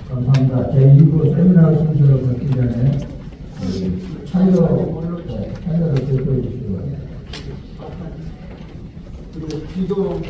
감사합니다. 제2부 세미나 순서를 갖기 전에 참여를 제도해 주시기 바랍니다. 그리고 기도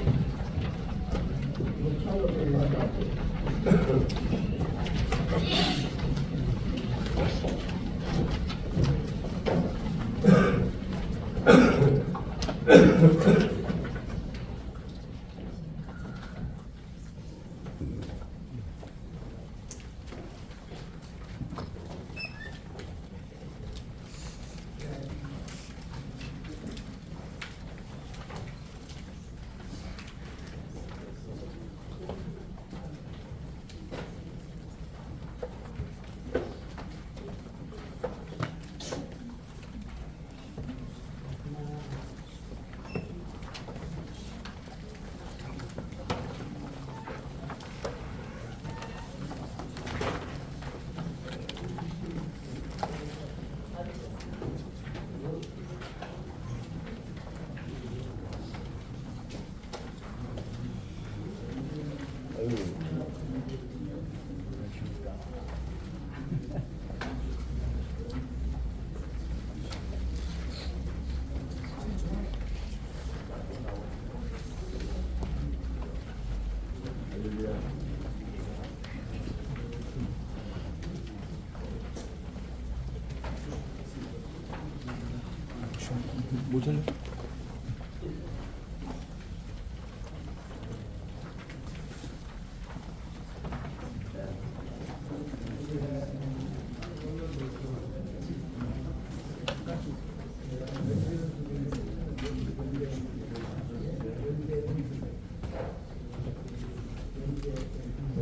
모자는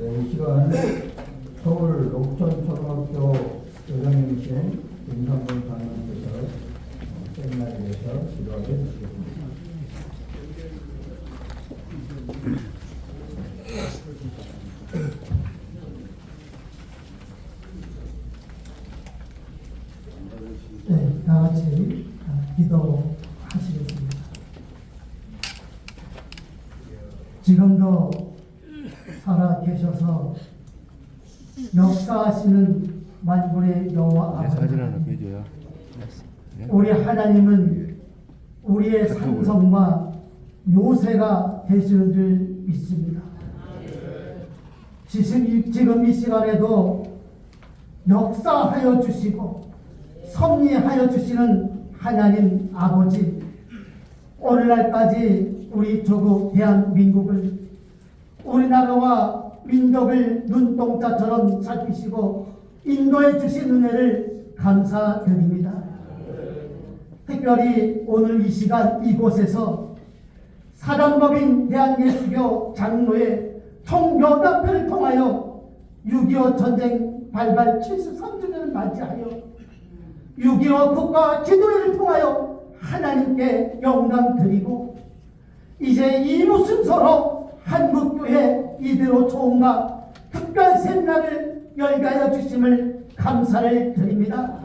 이 시간 서울 녹천초등학교 교장님이신 김상돈 장로님께서 세미나에 대해서 기도하게 해주시겠습니다. 네, 다 같이 기도하시겠습니다. 지금도 살아 계셔서 역사하시는 만군의 여호와 아버지 사진 하나 하나님, 빼줘요. 우리 하나님은 우리의 산성과 요새가 되시는 줄 믿습니다. 지금 이 시간에도 역사하여 주시고 섭리하여 주시는 하나님 아버지, 오늘날까지 우리 조국 대한민국을, 우리나라와 민족을 눈동자처럼 살피시고 인도해 주신 은혜를 감사드립니다. 특별히 오늘 이 시간 이곳에서 사단법인 대한예수교 장로회 총교답회를 통하여 6.25 전쟁 발발 73주년을 맞이하여 6.25 국가 기도회를 통하여 하나님께 영광 드리고, 이제 2부 순서로 한국교회 이대로 총과 특별 세미나를 열게 하여 주심을 감사를 드립니다.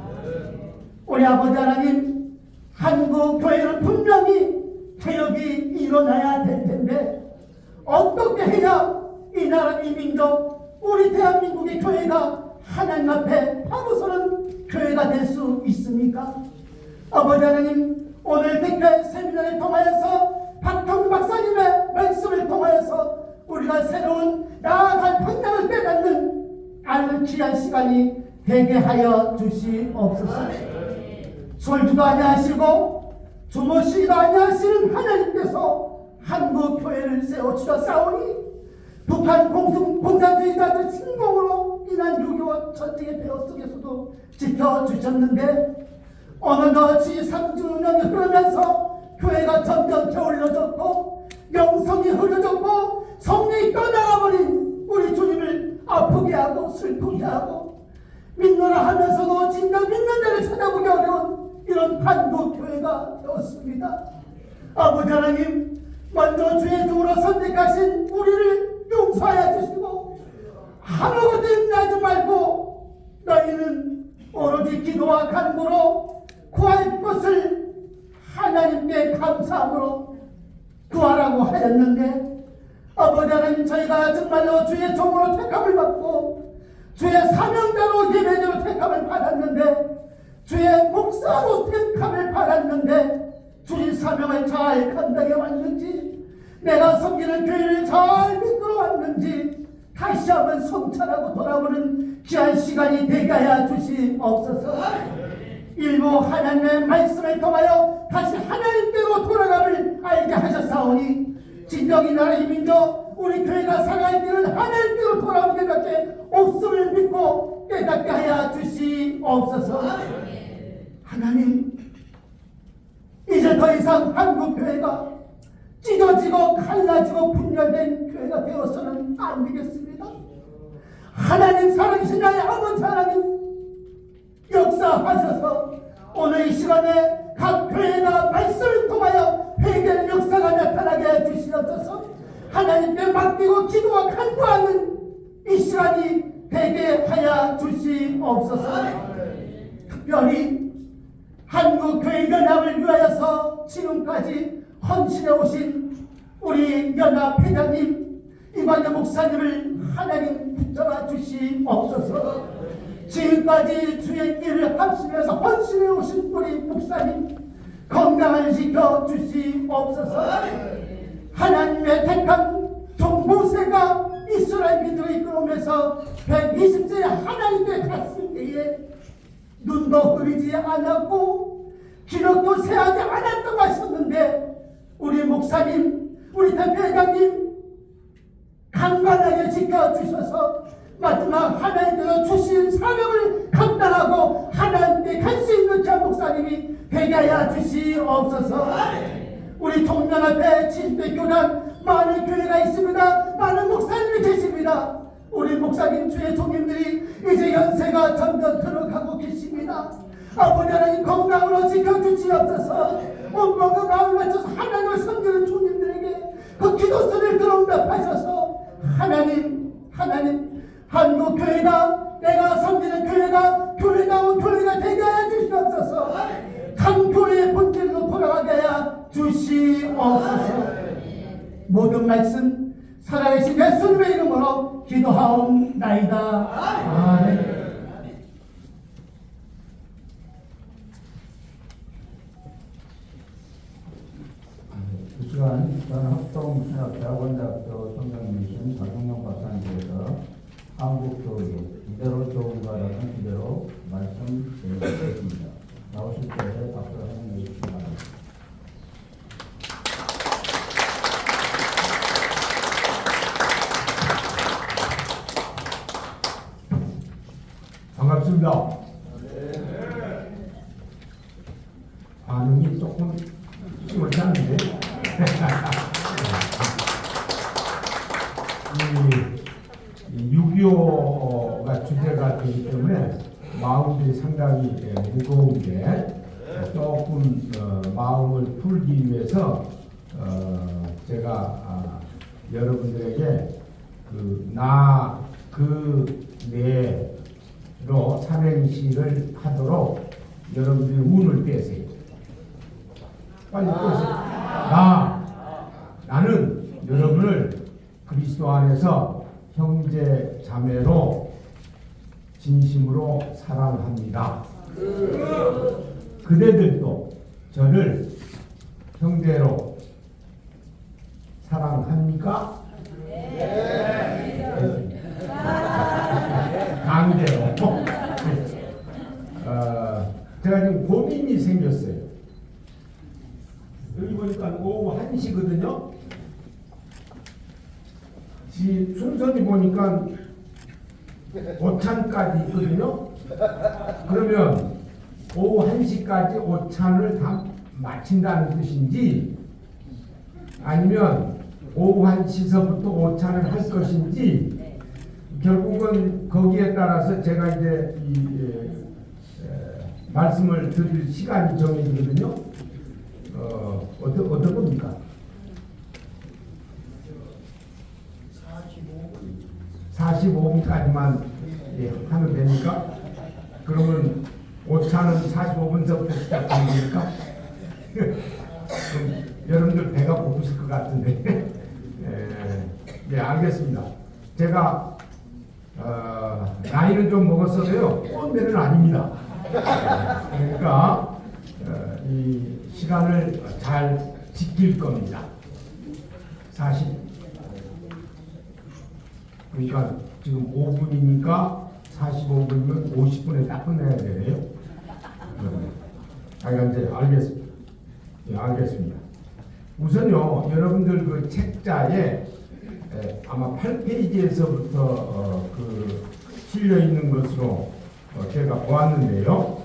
우리 아버지 하나님, 한국교회는 분명히 개혁이 일어나야 될 텐데 어떻게 해야 이 나라, 이 민족, 우리 대한민국의 교회가 하나님 앞에 바로서는 교회가 될 수 있습니까? 아버지 하나님, 오늘 특별 세미나를 통하여서 박형주 박사님의 말씀을 통하여서 우리가 새로운 나아갈 방향을 빼앗는 아는 귀한 시간이 되게 하여 주시옵소서. 설주도 아니하시고 주무시기도 아니하시는 하나님께서 한국 교회를 세워주셨사오니 북한 공산주의자들 침공으로 인한 6.25 전쟁의 폐허 속에서도 지켜주셨는데 어느덧 3주년이 흐르면서 교회가 점점 게을러졌고 영성이 흐려졌고 성령이 떠나가버린 우리 주님을 아프게 하고 슬프게 하고 믿노라 하면서도 진정 믿는 자를 찾아보기 어려운 이런 한국 교회가 되었습니다. 아버지 하나님, 먼저 주의 종으로 선택하신 우리를 용서하여 주시고 아무것도 염려하지 말고 너희는 오로지 기도와 간구로 구할 것을 하나님께 감사함으로 구하라고 하였는데, 아버지 하나님, 저희가 정말로 주의 종으로 택함을 받고 주의 사명자로 예배자로 택함을 받았는데, 주의 목사로 택함을 받았는데 주의 사명을 잘 감당해 왔는지, 내가 섬기는 교회를 잘 이끌어 왔는지 다시 한번 성찰하고 돌아보는 귀한 시간이 되게 하여 주시옵소서. 일부 하나님의 말씀을 통하여 다시 하나님께로 돌아감을 알게 하셨사오니, 진정 이 나라의 민족, 우리 교회가 살아갈 길은 하나님께로 돌아오는 것밖에 없음을 믿고 깨닫게 하여 주시옵소서. 하나님, 이제 더 이상 한국 교회가 찢어지고 갈라지고 분열된 교회가 되어서는 안 되겠습니다. 하나님, 살아계신 나의 아버지 하나님, 역사하셔서 오늘 이 시간에 각 교회가 말씀을 통하여 회개의 역사가 나타나게 해주시옵소서. 하나님께 맡기고 기도와 간구하는 이 시간이 되게 하여 주시옵소서. 특별히 한국교회연합을 위하여서 지금까지 헌신해 오신 우리 연합회장님 이관여 목사님을 하나님 붙잡아 주시옵소서. 지금까지 주의 일을 하시면서 헌신해 오신 우리 목사님 건강을 지켜 주시옵소서. 하나님의 택한 종 모세가 이스라엘 민족을 이끌어오면서 120세에 하나님께 갔을 때에 눈도 흐리지 않았고 기력도 세하지 않았다고 하셨는데, 우리 목사님, 우리 대표회장님 강건하게 지켜주셔서 마지막 하나님께서 주신 사명을 감당하고 하나님께 갈 수 있는 자 목사님이 되게 하여 주시옵소서. 우리 동면 앞에 70대 교단 많은 교회가 있습니다. 많은 목사님이 계십니다. 우리 목사님 주의 종님들이 이제 연세가 점점 들어가고 계십니다. 아버지 하나님 건강으로 지켜주시옵소서. 온몸과 마음을 맞춰서 하나님을 섬기는 종님들에게 그 기도 소리를 들어온답하셔서 하나님 한국 교회가, 내가 섬기는 교회가 교회다운 교회가 되게 하여 주시옵소서. 참 교회의 본질로 돌아가게 하여 주시옵소서. 모든 말씀 살아계신 예수님의 이름으로 기도하옵나이다. 아멘. 이 시간 저는 합동신학대학원대학교 총장님이신 박용영 박사님께서 한국교회 이대로 좋은가라는 주제로 말씀드리겠습니다. 나오실 때 박수를 한번 내주시기 바랍니다. 반갑습니다. 반응이 조금 심하지 않은데? 이 6.25가 주제가 되기 때문에 마음들이 상당히 무거운데, 조금 마음을 풀기 위해서 제가 여러분들에게 그 내로 삼행시를 하도록 여러분들이 운을 빼세요. 빨리 빼세요. 나는 여러분을 그리스도 안에서 형제 자매로 진심으로 사랑합니다. 그대들도 저를 형제로 사랑합니까? 네. 강제로. 제가 지금 고민이 생겼어요. 여기 보니까 오후 1시거든요. 순서니 보니까 오찬까지 있거든요. 그러면 오후 1시까지 오찬을 다 마친다는 뜻인지, 아니면 오후 1시서부터 오찬을 할 것인지, 결국은 거기에 따라서 제가 이제 말씀을 드릴 시간이 정해지거든요. 어떤 겁니까? 45분까지만 하면 됩니까? 그러면 오차는 45분서부터 시작하는 겁니까? 그럼 여러분들 배가 고프실 것 같은데. 네, 알겠습니다. 제가 나이는 좀 먹었어도요 꼰대는 아닙니다. 그러니까 이 시간을 잘 지킬 겁니다. 그러니까 지금 5분이니까 45분이면 50분에 딱 끝내야 되네요. 이제 알겠습니다. 예, 알겠습니다. 우선요, 여러분들 그 책자에 아마 8페이지에서부터 실려 있는 것으로 제가 보았는데요.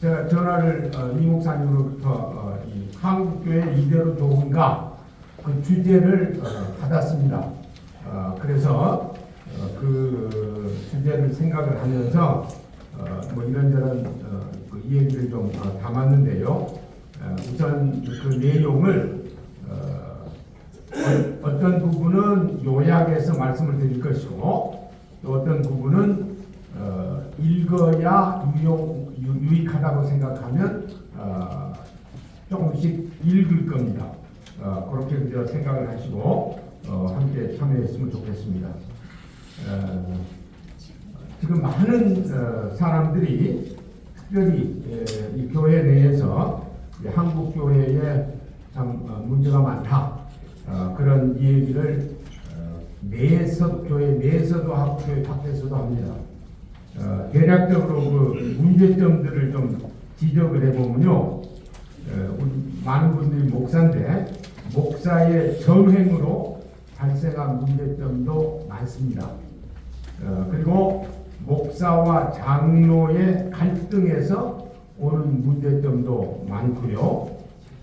제가 전화를 이 목사님으로부터 이 한국교회 이대로 좋은가 그 주제를 받았습니다. 그래서 그 주제를 생각을 하면서 뭐 이런저런 그 얘기를 좀 담았는데요. 우선 그 내용을 어떤 부분은 요약해서 말씀을 드릴 것이고 또 어떤 부분은 읽어야 유익하다고 생각하면 조금씩 읽을 겁니다. 그렇게 생각을 하시고 함께 참여했으면 좋겠습니다. 지금 많은 사람들이 특별히 이 교회 내에서 한국 교회에 참 문제가 많다 그런 얘기를 교회 내에서도 하고 교회 밖에서도 합니다. 대략적으로 그 문제점들을 좀 지적을 해보면요, 많은 분들이 목사인데 목사의 전횡으로 발생한 문제점도 많습니다. 그리고 목사와 장로의 갈등에서 오는 문제점도 많고요.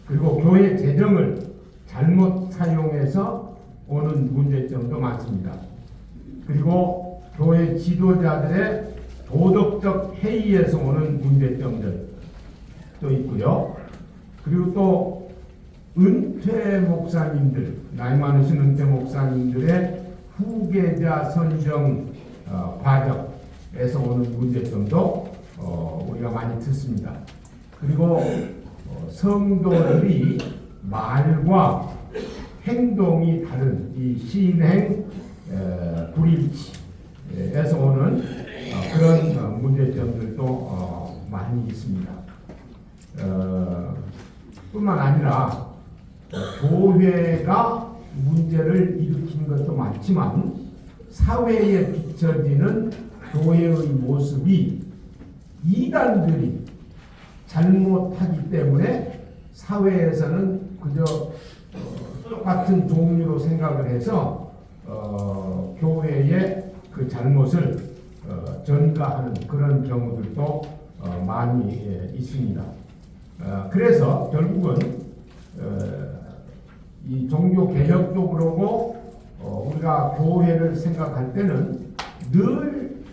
그리고 교회 재정을 잘못 사용해서 오는 문제점도 많습니다. 그리고 교회 지도자들의 도덕적 해이에서 오는 문제점들도 있고요. 그리고 또 은퇴 목사님들, 나이 많으신 은퇴 목사님들의 후계자 선정 과정에서 오는 문제점도 우리가 많이 듣습니다. 그리고 성도들이 말과 행동이 다른 이 신행 불일치에서 오는 그런 문제점들도 많이 있습니다. 뿐만 아니라 교회가 문제를 일으키는 것도 많지만 사회에 비춰지는 교회의 모습이 이단들이 잘못하기 때문에 사회에서는 그저 똑같은 종류로 생각을 해서 교회의 그 잘못을 전가하는 그런 경우들도 많이 있습니다. 그래서 결국은 이 종교 개혁도 그러고 우리가 교회를 생각할 때는 늘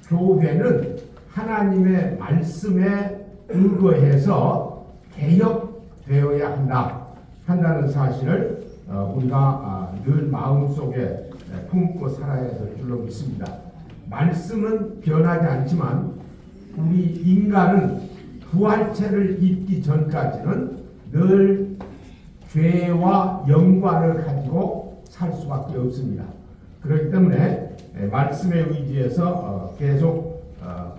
교회는 하나님의 말씀에 의거해서 개혁되어야 한다는 사실을 우리가 늘 마음속에 품고 살아야 될 줄로 믿습니다. 말씀은 변하지 않지만 우리 인간은 부활체를 입기 전까지는 늘 죄와 연관을 가지고 살 수밖에 없습니다. 그렇기 때문에 말씀에 의지해서 계속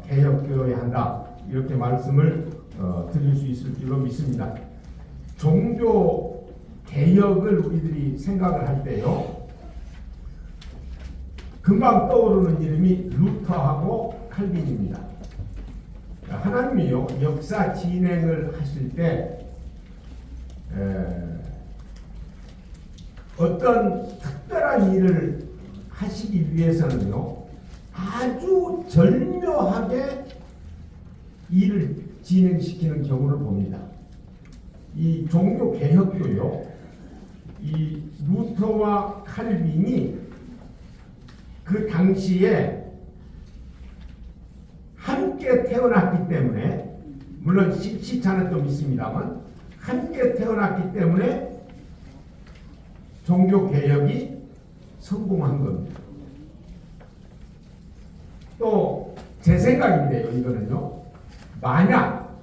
개혁되어야 한다, 이렇게 말씀을 드릴 수 있을 줄로 믿습니다. 종교 개혁을 우리들이 생각을 할 때요, 금방 떠오르는 이름이 루터하고 칼빈입니다. 하나님이요, 역사 진행을 하실 때 어떤 특별한 일을 하시기 위해서는요, 아주 절묘하게 일을 진행시키는 경우를 봅니다. 이 종교 개혁도요, 이 루터와 칼빈이 그 당시에 함께 태어났기 때문에, 물론 시차는 좀 있습니다만 함께 태어났기 때문에 종교 개혁이 성공한 겁니다. 또 제 생각인데요, 이거는요, 만약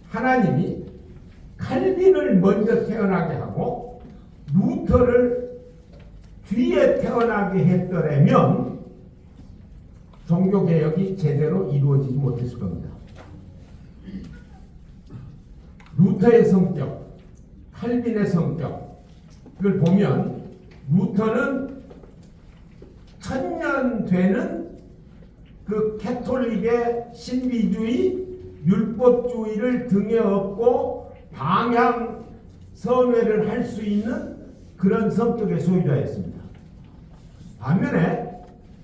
하나님이 칼빈을 먼저 태어나게 하고 루터를 뒤에 태어나게 했더라면 종교개혁이 제대로 이루어지지 못했을 겁니다. 루터의 성격, 칼빈의 성격을 보면 루터는 천년 되는 그 캐톨릭의 신비주의, 율법주의를 등에 업고 방향 선회를 할 수 있는 그런 성격의 소유자였습니다. 반면에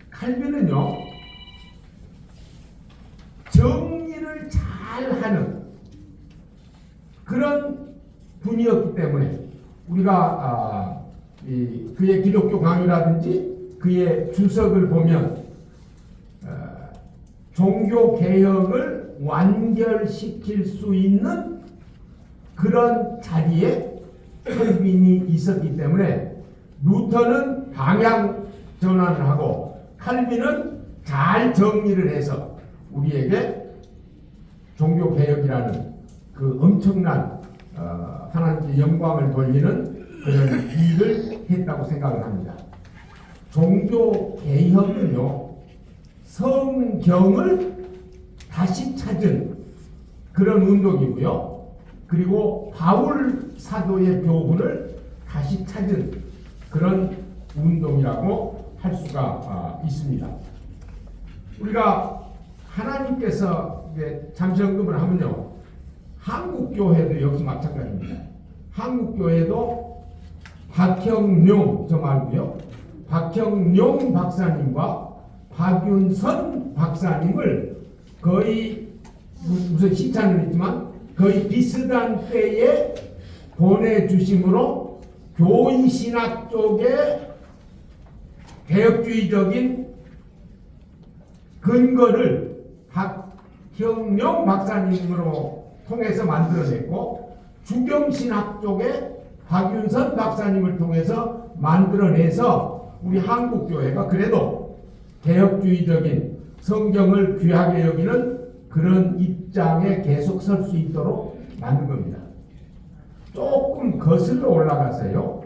칼빈은요, 정리를 잘하는 그런 분이었기 때문에 우리가 그의 기독교 강요라든지 그의 주석을 보면 종교 개혁을 완결시킬 수 있는 그런 자리에 칼빈이 있었기 때문에 루터는 방향 전환을 하고 칼빈은 잘 정리를 해서 우리에게 종교 개혁이라는 그 엄청난 하나님께 영광을 돌리는 그런 일을 했다고 생각을 합니다. 종교 개혁은요, 성경을 다시 찾은 그런 운동이고요. 그리고 바울 사도의 교훈을 다시 찾은 그런 운동이라고 할 수가 있습니다. 우리가 하나님께서 잠시 언급을 하면요, 한국교회도 역시 마찬가지입니다. 한국교회도 박형룡, 저 말고요, 박형룡 박사님과 박윤선 박사님을 거의 무슨 시차는 있지만 거의 비슷한 때에 보내주심으로 교인신학 쪽에 개혁주의적인 근거를 박형룡 박사님으로 통해서 만들어냈고, 주경신학 쪽에 박윤선 박사님을 통해서 만들어내서 우리 한국교회가 그래도 개혁주의적인 성경을 귀하게 여기는 그런 입장에 계속 설 수 있도록 만든 겁니다. 조금 거슬러 올라가서요,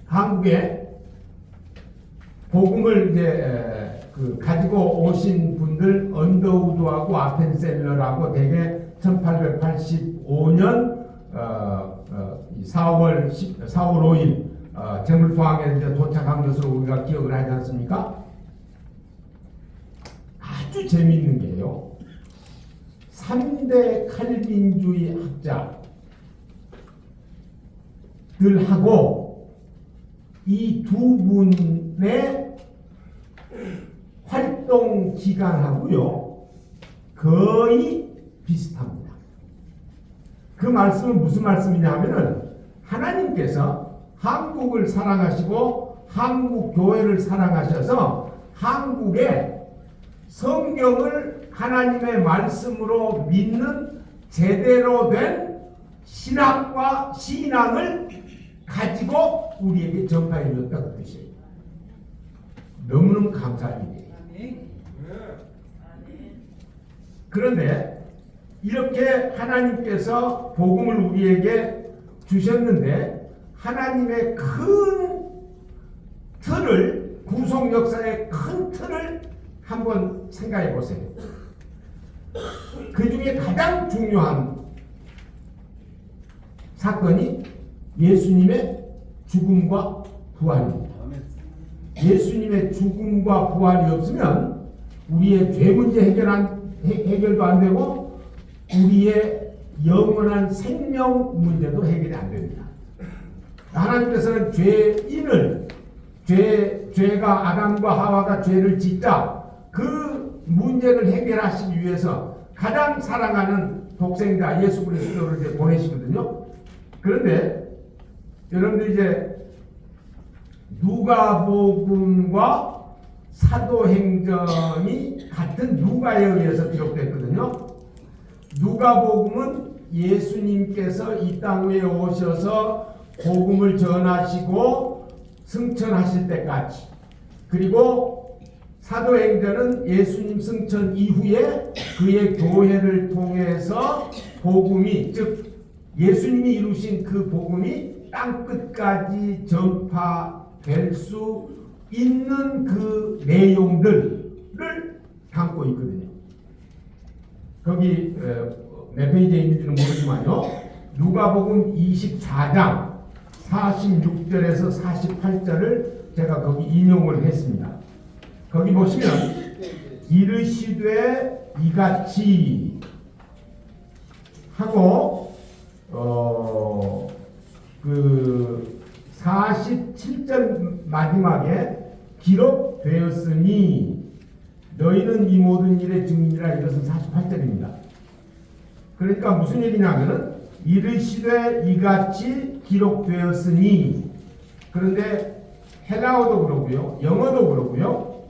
한국에 복음을 이제 가지고 오신 분들, 언더우드하고 아펜셀러라고 대개 1885년 4월 5일 제물포항에 이제 도착한 것으로 우리가 기억을 하지 않습니까? 아주 재미있는 게요, 3대 칼빈주의 학자들하고 이 두 분의 활동 기간하고요 거의 비슷합니다. 그 말씀은 무슨 말씀이냐 하면은, 하나님께서 한국을 사랑하시고 한국 교회를 사랑하셔서 한국에 성경을 하나님의 말씀으로 믿는 제대로 된 신학과 신앙을 가지고 우리에게 전파해 주었다, 그 뜻이에요. 너무너무 감사한 일이에요. 그런데 이렇게 하나님께서 복음을 우리에게 주셨는데, 하나님의 큰 틀을, 구속 역사의 큰 틀을 한번 생각해 보세요. 그 중에 가장 중요한 사건이 예수님의 죽음과 부활입니다. 예수님의 죽음과 부활이 없으면 우리의 죄 문제 해결도 안 되고 우리의 영원한 생명 문제도 해결이 안 됩니다. 하나님께서는 죄가 아담과 하와가 죄를 짓자 그 문제를 해결하시기 위해서 가장 사랑하는 독생자 예수 그리스도를 이제 보내시거든요. 그런데 여러분들 이제 누가복음과 사도행전이 같은 누가에 의해서 기록됐거든요. 누가복음은 예수님께서 이 땅 위에 오셔서 복음을 전하시고 승천하실 때까지, 그리고 사도행전은 예수님 승천 이후에 그의 교회를 통해서 복음이, 즉 예수님이 이루신 그 복음이 땅끝까지 전파될 수 있는 그 내용들을 담고 있거든요. 거기 몇 페이지에 있는지는 모르지만요. 누가복음 24장 46절에서 48절을 제가 거기 인용을 했습니다. 거기 보시면 이르시되 이같이 하고 그 47절 마지막에 기록되었으니 너희는 이 모든 일의 증인이라. 이것은 48절입니다. 그러니까 무슨 얘기냐면은 이르시되 이같이 기록되었으니, 그런데 헬라어도 그러고요, 영어도 그러고요,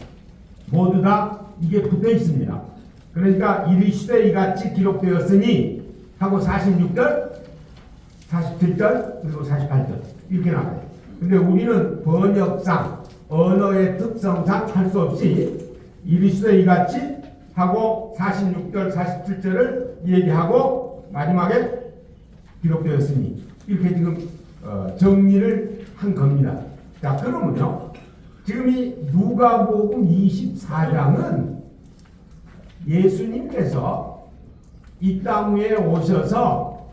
모두 다 이게 붙어 있습니다. 그러니까 이르시되 이같이 기록되었으니 하고 46절, 47절, 그리고 48절 이렇게 나와요. 근데 우리는 번역상, 언어의 특성상 할 수 없이 이르시되 이같이 하고 46절, 47절을 얘기하고 마지막에 기록되었으니 이렇게 지금 정리를 한 겁니다. 자, 그러면요, 지금 이 누가복음 24장은 예수님께서 이 땅 위에 오셔서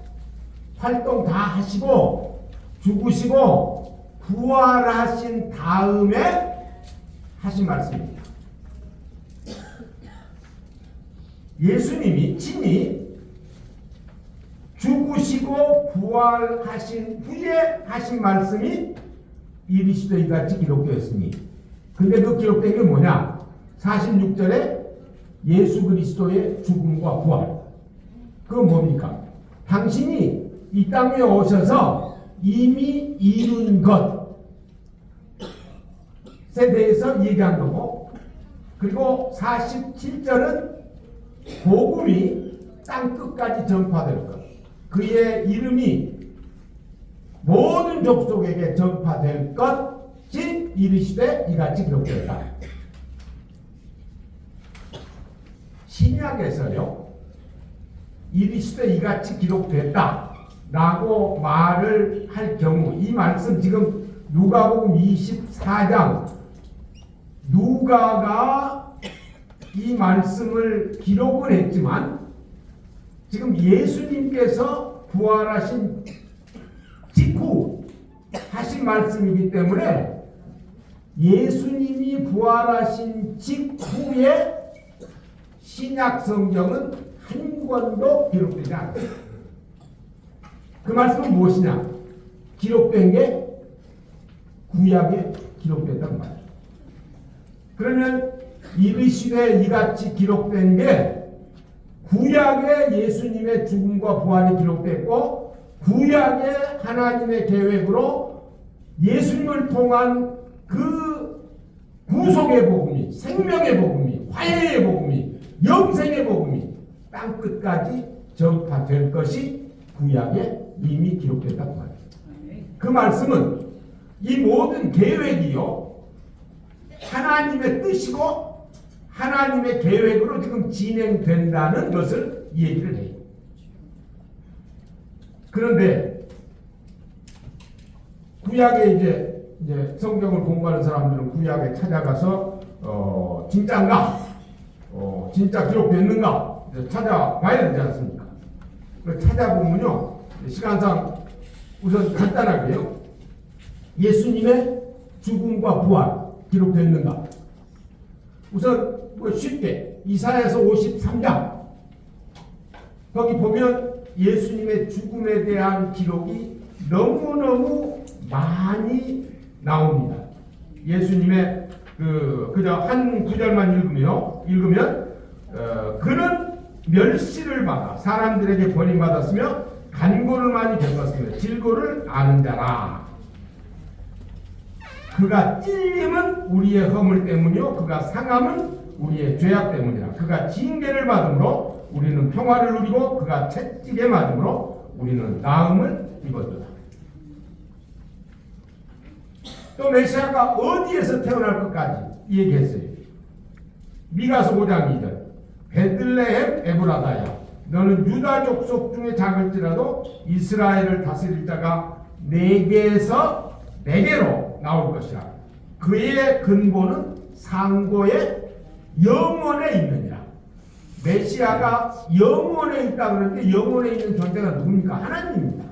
활동 다 하시고 죽으시고 부활하신 다음에 하신 말씀입니다. 예수님이 친히 죽으시고 부활하신 후에 하신 말씀이 이르시되 이같이 기록되었으니, 근데 그 기록된 게 뭐냐? 46절에 예수 그리스도의 죽음과 부활. 그건 뭡니까? 당신이 이 땅에 오셔서 이미 이룬 것에 대해서 얘기한 거고, 그리고 47절은 복음이 땅 끝까지 전파될 것, 그의 이름이 모든 족속에게 전파될 것이 이르시되 이같이 기록되었다. 신약에서요, 이르시되 이같이 기록됐다 라고 말을 할 경우, 이 말씀 지금 누가복음 24장, 누가가 이 말씀을 기록을 했지만 지금 예수님께서 부활하신 직후 하신 말씀이기 때문에 예수님이 부활하신 직후에 신약 성경은 한 권도 기록되지 않습니다. 그 말씀은 무엇이냐? 기록된 게 구약에 기록됐다는 말이에요. 그러면 이르시되 이같이 기록된 게 구약의 예수님의 죽음과 부활이 기록됐고, 구약의 하나님의 계획으로 예수님을 통한 그 구속의 복음이, 생명의 복음이, 화해의 복음이, 영생의 복음이 땅 끝까지 전파될 것이 구약에 이미 기록됐다고 말이에요. 그 말씀은 이 모든 계획이요, 하나님의 뜻이고 하나님의 계획으로 지금 진행된다는 것을 얘기를 해요. 그런데 구약에 이제 성경을 공부하는 사람들은 구약에 찾아가서 진짜인가, 진짜 기록됐는가 찾아봐야 되지 않습니까? 찾아보면요, 시간상 우선 간단하게요, 예수님의 죽음과 부활 기록됐는가? 우선 쉽게 이사야서 53장 거기 보면 예수님의 죽음에 대한 기록이 너무너무 많이 나옵니다. 예수님의 그저 한 구절만 읽으면 그는 멸시를 받아 사람들에게 버림받았으며 간고를 많이 겪었으며 질고를 아는 자라. 그가 찔림은 우리의 허물 때문이요 그가 상함은 우리의 죄악 때문이라. 그가 징계를 받음으로 우리는 평화를 누리고 그가 채찍에 맞음으로 우리는 나음을 입었도다. 또 메시아가 어디에서 태어날 것까지 얘기했어요. 미가서 5장 2절 베들레헴 에브라다야 너는 유다 족속 중에 작을지라도 이스라엘을 다스릴 자가 네개에서 네개로 나올 것이라. 그의 근본은 상고의 영원에 있느니라. 메시아가 영원에 있다 그러는데 영원에 있는 존재가 누굽니까? 하나님입니다.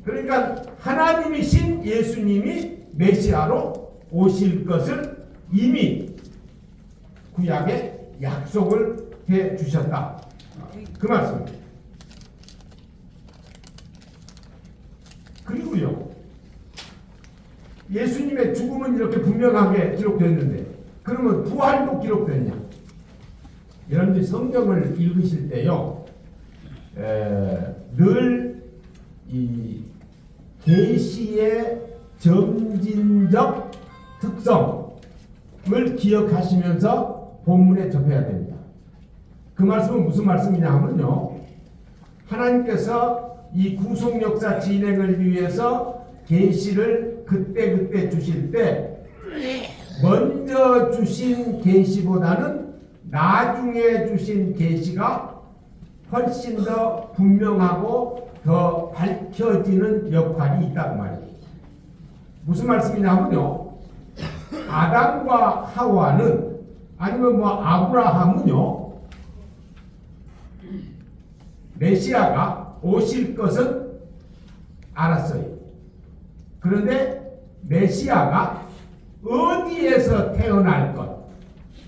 그러니까 하나님이신 예수님이 메시아로 오실 것을 이미 구약에 약속을 해 주셨다. 그 말씀입니다. 그리고요, 예수님의 죽음은 이렇게 분명하게 기록됐는데 그러면 부활도 기록됐냐? 여러분들이 성경을 읽으실 때요, 늘 이 계시의 점진적 특성을 기억하시면서 본문에 접해야 됩니다. 그 말씀은 무슨 말씀이냐 하면요, 하나님께서 이 구속 역사 진행을 위해서 계시를 그때그때 주실 때 먼저 주신 계시보다는 나중에 주신 계시가 훨씬 더 분명하고 더 밝혀지는 역할이 있다고 말이에요. 무슨 말씀이냐 하면요, 아담과 하와는 아니면 아브라함은요, 메시아가 오실 것은 알았어요. 그런데 메시아가 어디에서 태어날 것,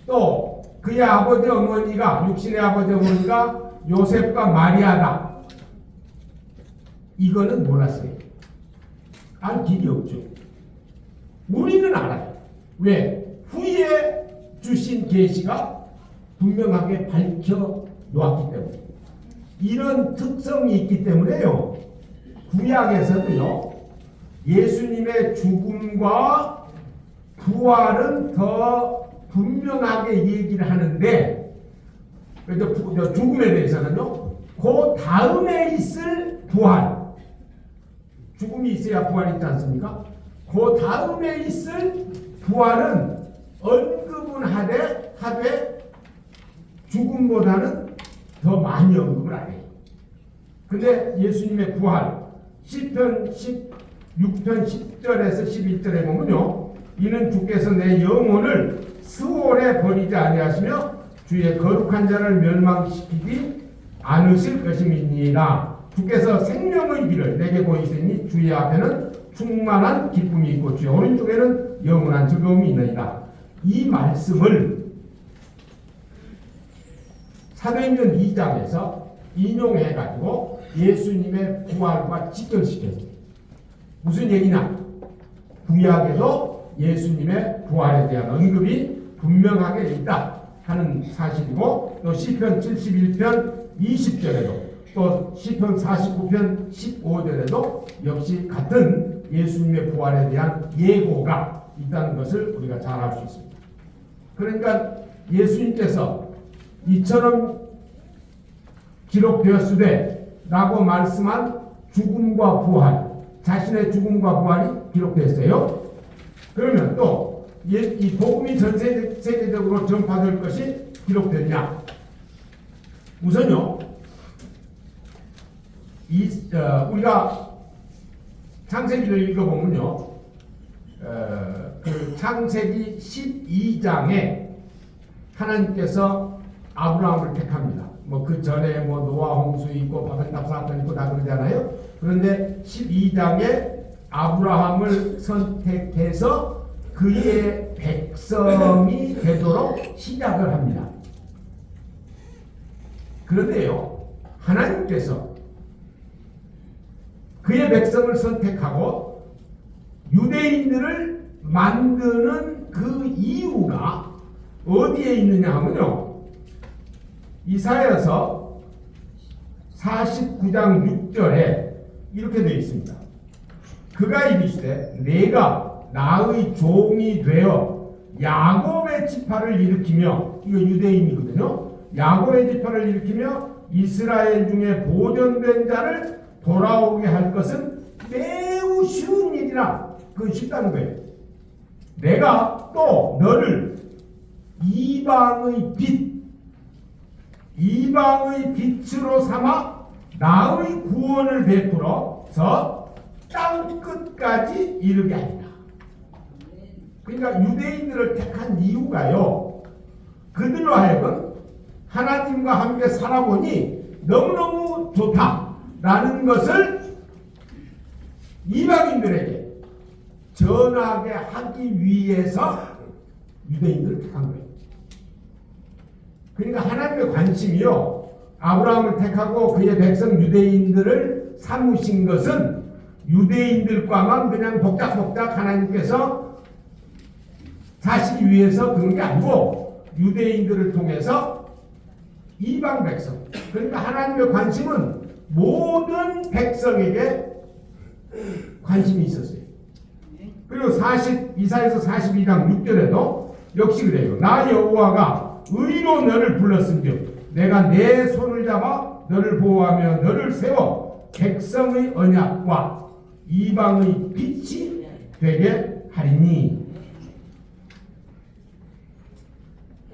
또 그의 아버지 어머니가, 육신의 아버지 어머니가 요셉과 마리아다, 이거는 몰랐어요. 알 길이 없죠. 우리는 알아요. 왜? 후에 주신 계시가 분명하게 밝혀 놓았기 때문에. 이런 특성이 있기 때문에요, 구약에서도요, 예수님의 죽음과 부활은 더 분명하게 얘기를 하는데, 죽음에 대해서는요, 그 다음에 있을 부활, 죽음이 있어야 부활이 있지 않습니까? 그 다음에 있을 부활은 언급은 하되 죽음보다는 더 많이 언급을 안 해요. 근데 예수님의 부활, 시편 16편 10절에서 11절에 보면요, 이는 주께서 내 영혼을 스올에 버리지 아니하시며 주의 거룩한 자를 멸망시키지 않으실 것임이니라. 주께서 생명의 길을 내게 보이시니 주의 앞에는 충만한 기쁨이 있고 주의 오른쪽에는 영원한 즐거움이 있느니라. 이 말씀을 사도행전 2장에서 인용해가지고 예수님의 부활과 직결시켰어요. 무슨 얘기냐? 구약에도 예수님의 부활에 대한 언급이 분명하게 있다 하는 사실이고, 또 시편 71편 20절에도 또 시편 49편 15절에도 역시 같은 예수님의 부활에 대한 예고가 있다는 것을 우리가 잘 알 수 있습니다. 그러니까 예수님께서 이처럼 기록되었으되 라고 말씀한 죽음과 부활, 자신의 죽음과 부활이 기록됐어요. 그러면 또 이 복음이 전 세계적으로 전파될 것이 기록됐냐? 우선요, 우리가 창세기를 읽어보면요, 그 창세기 12장에 하나님께서 아브라함을 택합니다. 그 전에 노아 홍수 있고 바벨탑 사건 있고 다 그러잖아요. 그런데 12장에 아브라함을 선택해서 그의 백성이 되도록 시작을 합니다. 그런데요, 하나님께서 그의 백성을 선택하고 유대인들을 만드는 그 이유가 어디에 있느냐 하면요, 이사야서 49장 6절에 이렇게 되어 있습니다. 그가 이르시되 내가 나의 종이 되어 야곱의 지파를 일으키며, 이거 유대인이거든요, 야곱의 지파를 일으키며 이스라엘 중에 보존된 자를 돌아오게 할 것은 매우 쉬운 일이라. 그 쉽다는 거예요. 내가 또 너를 이방의 빛으로 삼아 나의 구원을 베풀어서 땅 끝까지 이르게 하리라. 그러니까 유대인들을 택한 이유가요, 그들로 하여금 하나님과 함께 살아보니 너무너무 좋다라는 것을 이방인들에게 전하게 하기 위해서 유대인들을 택한 거예요. 그러니까 하나님의 관심이요, 아브라함을 택하고 그의 백성 유대인들을 삼으신 것은 유대인들과만 그냥 복작복작 하나님께서 사시기 위해서 그런 게 아니고 유대인들을 통해서 이방 백성, 그러니까 하나님의 관심은 모든 백성에게 관심이 있었어요. 그리고 이사야서 42장 6절에도 역시 그래요. 나 여호와가 의로 너를 불렀은즉 내가 내 손을 잡아 너를 보호하며 너를 세워 백성의 언약과 이방의 빛이 되게 하리니.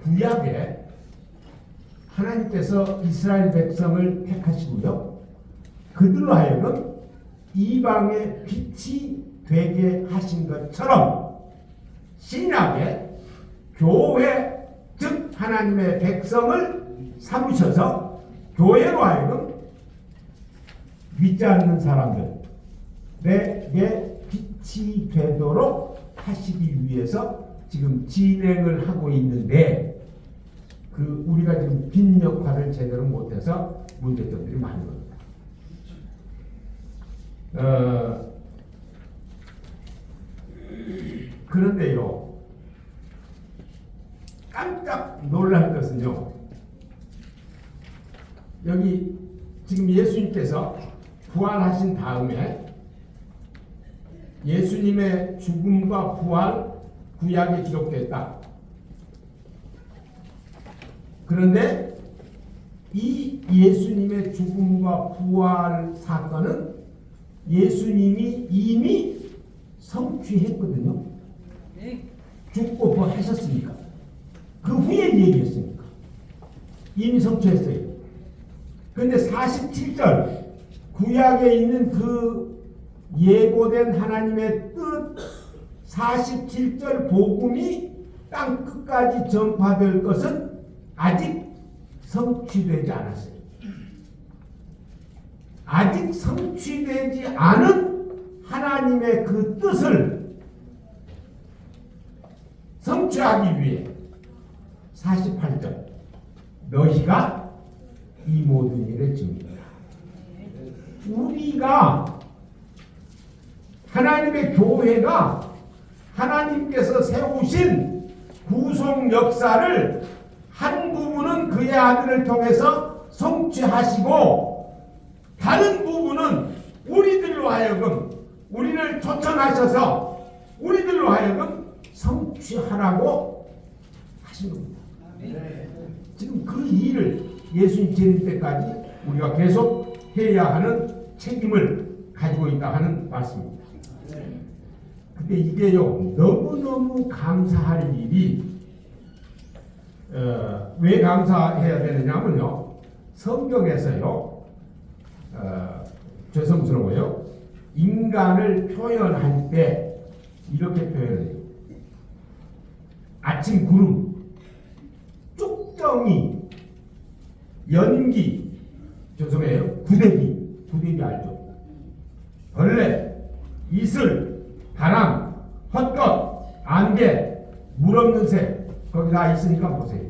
구약에 하나님께서 이스라엘 백성을 택하시고요, 그들로 하여금 이방의 빛이 되게 하신 것처럼 신약에 교회, 즉 하나님의 백성을 삼으셔서 교회로 하여금 믿지 않는 사람들에게 빛이 되도록 하시기 위해서 지금 진행을 하고 있는데, 우리가 지금 빛 역할을 제대로 못해서 문제점들이 많은 겁니다. 그런데요, 깜짝 놀랄 것은요, 여기 지금 예수님께서 부활하신 다음에 예수님의 죽음과 부활 구약에 기록됐다. 그런데 이 예수님의 죽음과 부활 사건은 예수님이 이미 성취했거든요. 죽고 부활하셨으니까. 그 후에 얘기했으니까 이미 성취했어요. 그런데 47절 구약에 있는 그 예고된 하나님의 뜻 47절 복음이 땅 끝까지 전파될 것은 아직 성취되지 않았어요. 아직 성취되지 않은 하나님의 그 뜻을 성취하기 위해 48절 너희가 이 모든 일의 증인이다. 우리가 하나님의 교회가 하나님께서 세우신 구속 역사를 한 부분은 그의 아들을 통해서 성취하시고 다른 부분은 우리들로 하여금 우리를 초청하셔서 우리들로 하여금 성취하라고 하신 겁니다. 지금 그 일을 예수님 재림 때까지 우리가 계속 해야 하는 책임을 가지고 있다 하는 말씀입니다. 근데 이게요, 너무너무 감사할 일이 왜 감사해야 되느냐면요, 성경에서요, 죄송스러워요, 인간을 표현할 때 이렇게 표현해요. 아침 구름, 쭉정이, 연기, 죄송해요, 구데기 알죠? 벌레, 이슬, 바람, 헛것, 안개, 물 없는 새, 거기 다 있으니까 보세요.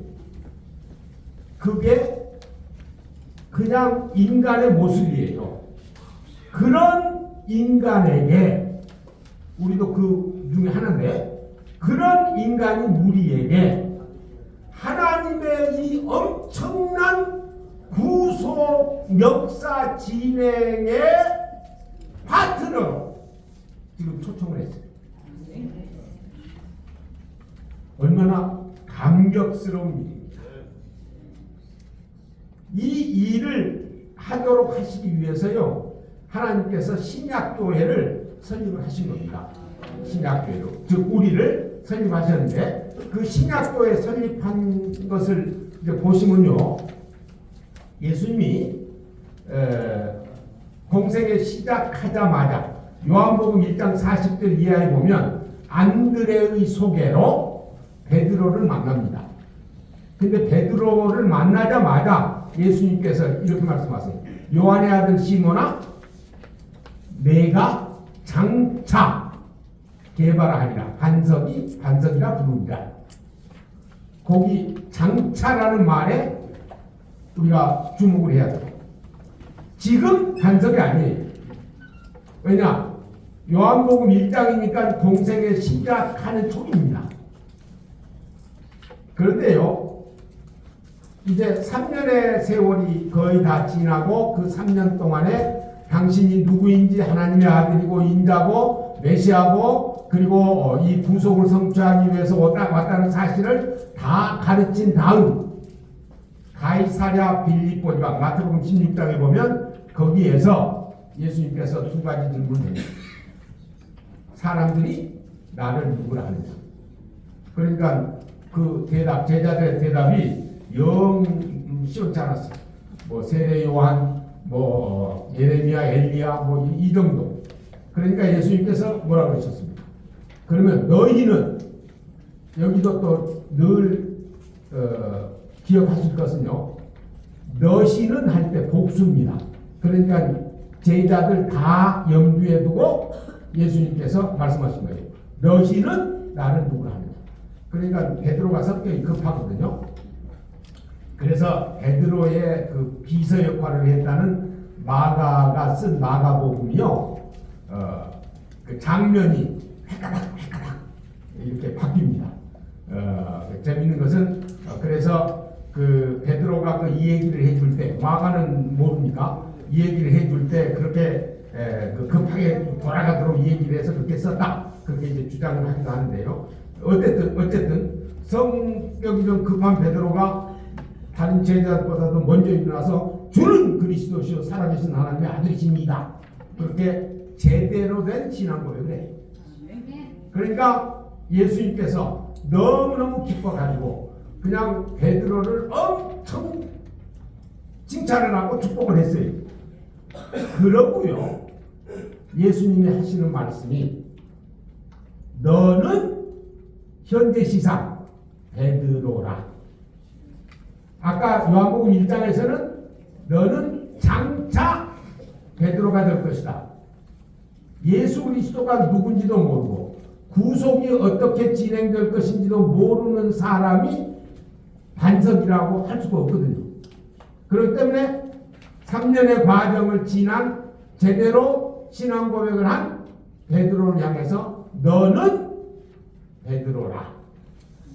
그게 그냥 인간의 모습이에요. 그런 인간에게, 우리도 그 중에 하나인데, 그런 인간인 우리에게 하나님의 이 엄청난 구속 역사 진행의 파트너로 지금 초청을 했어요. 얼마나 감격스러운 일입니다. 이 일을 하도록 하시기 위해서요, 하나님께서 신약교회를 설립을 하신 겁니다. 신약교회로, 즉 우리를 설립하셨는데, 그 신약교회 설립한 것을 이제 보시면요, 예수님이 공생에 시작하자마자 요한복음 1장 40절 이하에 보면 안드레의 소개로 베드로를 만납니다. 근데 베드로를 만나자마자 예수님께서 이렇게 말씀하세요. 요한의 아들 시몬아, 내가 장차 개발하리라. 반석이라 부르리라. 거기 장차라는 말에 우리가 주목을 해야 돼요. 지금 반석이 아니에요. 왜냐? 요한복음 1장이니까 공생의 시작하는 초기입니다. 그런데요, 이제 3년의 세월이 거의 다 지나고 그 3년 동안에 당신이 누구인지 하나님의 아들이고 인자고 메시아고 그리고 이 구속을 성취하기 위해서 왔다는 사실을 다 가르친 다음 가이사랴 빌립보 지방 마태복음 16장에 보면 거기에서 예수님께서 두 가지 질문을 해요. 사람들이 나를 누구라 하느냐. 그러니까 그 대답, 제자들의 대답이 영 시원치 않았어요. 뭐 세례 요한, 뭐 예레미야, 엘리야, 뭐 이 정도. 그러니까 예수님께서 뭐라고 하셨습니까? 그러면 너희는 여기도 또 늘 기억하실 것은요. 너희는 할 때 복수입니다. 그러니까 제자들 다 염두에 두고 예수님께서 말씀하신 거예요. 너희는 나를 누구라 하느냐. 그러니까 베드로가 성격이 급하거든요. 그래서 베드로의 그 비서 역할을 했다는 마가가 쓴 마가복음이요. 그 장면이 획가닥 이렇게 바뀝니다. 재밌는 것은 그래서 그 베드로가 그 이 얘기를 해줄 때 마가는 모르니까 이 얘기를 해줄 때 그렇게 그 급하게 돌아가도록 이 얘기를 해서 그렇게 썼다. 그렇게 이제 주장을 하기도 하는데요. 어쨌든 성격이 좀 급한 베드로가 다른 제자보다도 먼저 일어나서 주는 그리스도시요 살아계신 하나님의 아들이십니다. 그렇게 제대로 된 신앙 고백을 해요. 그러니까 예수님께서 너무너무 기뻐가지고 그냥 베드로를 엄청 칭찬을 하고 축복을 했어요. 그러고요. 예수님이 하시는 말씀이 너는 현재 시상 베드로라. 아까 요한복음 1장에서는 너는 장차 베드로가 될 것이다. 예수 그리스도가 누군지도 모르고 구속이 어떻게 진행될 것인지도 모르는 사람이 반석이라고 할 수가 없거든요. 그렇기 때문에 3년의 과정을 지난 제대로 신앙 고백을 한 베드로를 향해서 너는 베드로라.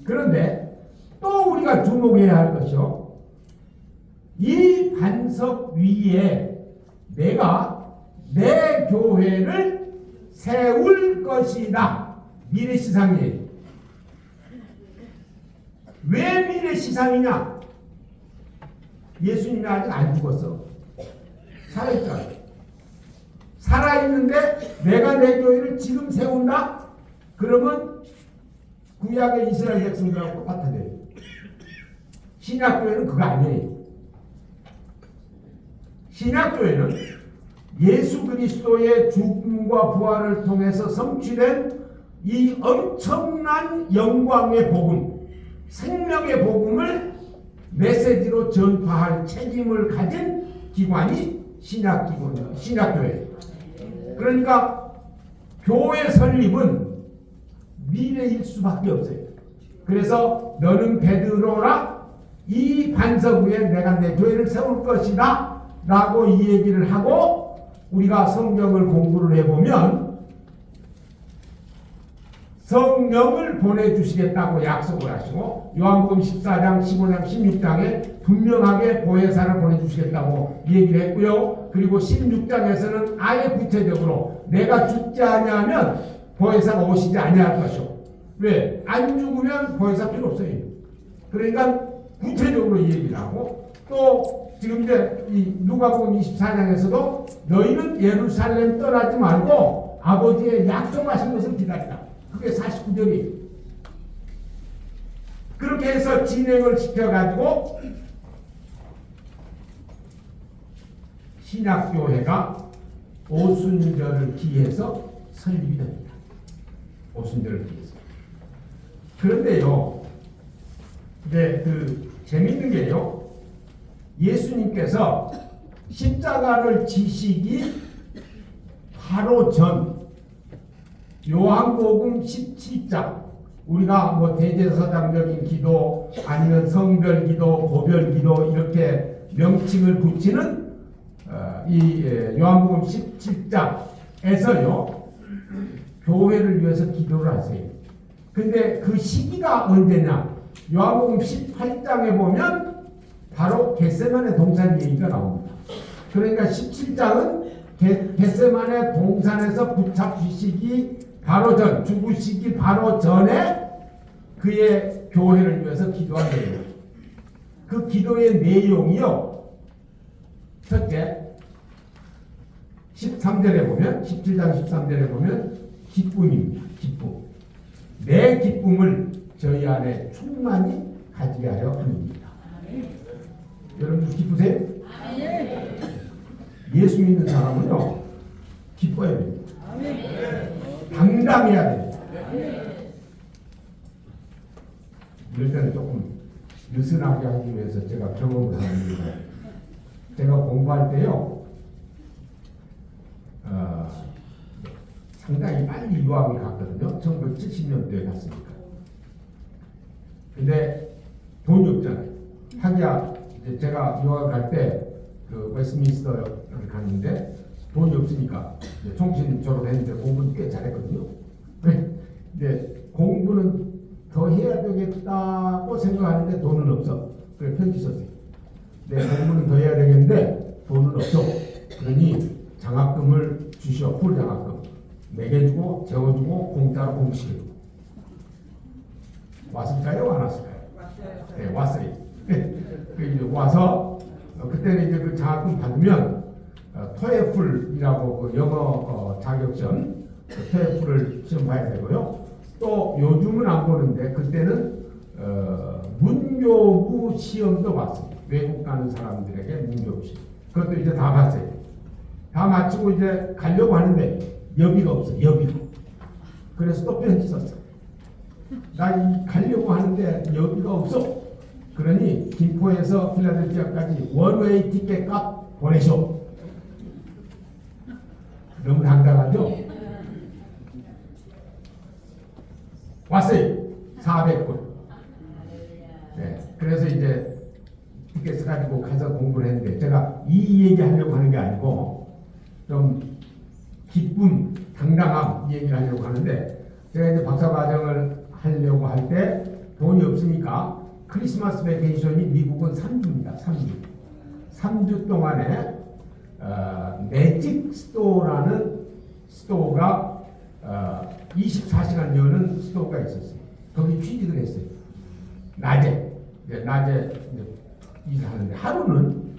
그런데 또 우리가 주목해야 할 것이요. 이 반석 위에 내가 내 교회를 세울 것이다. 미래시상이에요. 왜 미래시상이냐? 예수님이 아직 안 죽었어. 살아있잖아. 살아있는데 내가 내 교회를 지금 세운다? 그러면 구약의 이스라엘 백성들하고 똑같아져요. 신약교회는 그거 아니에요. 신약교회는 예수 그리스도의 죽음과 부활을 통해서 성취된 이 엄청난 영광의 복음, 생명의 복음을 메시지로 전파할 책임을 가진 기관이 신약교회예요. 그러니까 교회 설립은 미래일 수밖에 없어요. 그래서 너는 베드로라, 이 반석 위에 내가 내 교회를 세울 것이다 라고 이 얘기를 하고 우리가 성경을 공부를 해보면 성령을 보내주시겠다고 약속을 하시고 요한복음 14장, 15장, 16장에 분명하게 보혜사를 보내주시겠다고 얘기를 했고요. 그리고 16장에서는 아예 구체적으로 내가 죽지 아니하면 보혜사가 오시지 아니할 것이요. 왜? 안 죽으면 보혜사 필요 없어요. 그러니까 구체적으로 이 얘기를 하고 또 지금 이제 이 누가복음 24장에서도 너희는 예루살렘 떠나지 말고 아버지의 약속하신 것을 기다리라. 그게 49절이에요. 그렇게 해서 진행을 시켜가지고 신약교회가 오순절을 기해서 설립이 됩니다. 오순절을 기해서. 그런데요, 이제 재밌는 게요, 예수님께서 십자가를 지시기 바로 전 요한복음 17장, 우리가 뭐 대제사장적인 기도 아니면 성별 기도, 고별 기도 이렇게 명칭을 붙이는 이 요한복음 17장에서요 교회를 위해서 기도를 하세요. 근데 그 시기가 언제냐? 요한복음 18장에 보면 바로 겟세마네 동산 얘기가 나옵니다. 그러니까 17장은 겟세마네 동산에서 붙잡히시기 바로 전, 죽으시기 바로 전에 그의 교회를 위해서 기도한 거예요. 그 기도의 내용이요, 첫째 13절에 보면, 17장 13절에 보면 기쁨입니다. 기쁨. 내 기쁨을 저희 안에 충만히 가지게 하려 합니다. 여러분 기쁘세요? 예수 믿는 사람은요 기뻐야 됩니다. 당당해야 됩니다. 이럴 때는 조금 느슨하게 하기 위해서 제가 경험을 합니다. 제가 공부할 때요 상당히 빨리 유학을 갔거든요. 1970년도에 갔으니까. 근데 돈이 없잖아요. 하기야 이제 제가 유학을 갈 때 그 웨스트민스터를 갔는데 돈이 없으니까 총신 졸업했는데 공부는 꽤 잘했거든요. 근데 공부는 더 해야 되겠다고 생각하는데 돈은 없어. 그래 편지 썼어요. 내 공부는 더 해야 되겠는데 돈은 없어. 그러니 장학금을 주시오. 풀 장학금 매겨주고 재워주고 공짜로 공부시켜주고. 왔을까요? 안 왔을까요? 왔어요. 네, 왔어요. 이제 와서 그때는 이제 그 장학금 받으면 토에플이라고 그 영어 자격증 토에플을 시험 봐야 되고요. 또 요즘은 안 보는데 그때는 문교부 시험도 봤습니다. 외국 가는 사람들에게 문교부 시험. 그것도 이제 다 봤어요. 다 마치고 이제 가려고 하는데 여비가 없어. 여비가. 그래서 또 편지 썼어. 나 가려고 하는데 여비가 없어. 그러니 김포에서 필라델피아까지 원웨이 티켓 값 보내쇼. 너무 당당하죠? 왔어요. 400불. 네, 그래서 이제 티켓을 가지고 가서 공부를 했는데 제가 이 얘기 하려고 하는 게 아니고 좀 기쁨, 당당함 이 얘기를 하려고 하는데 제가 이제 박사과정을 하려고 할 때 돈이 없으니까 크리스마스 베케이션이 미국은 3주입니다. 3주. 3주 동안에 매직 스토어라는 스토어가 24시간 여는 스토어가 있었어요. 거기 취직을 했어요. 낮에 일을 하는데 하루는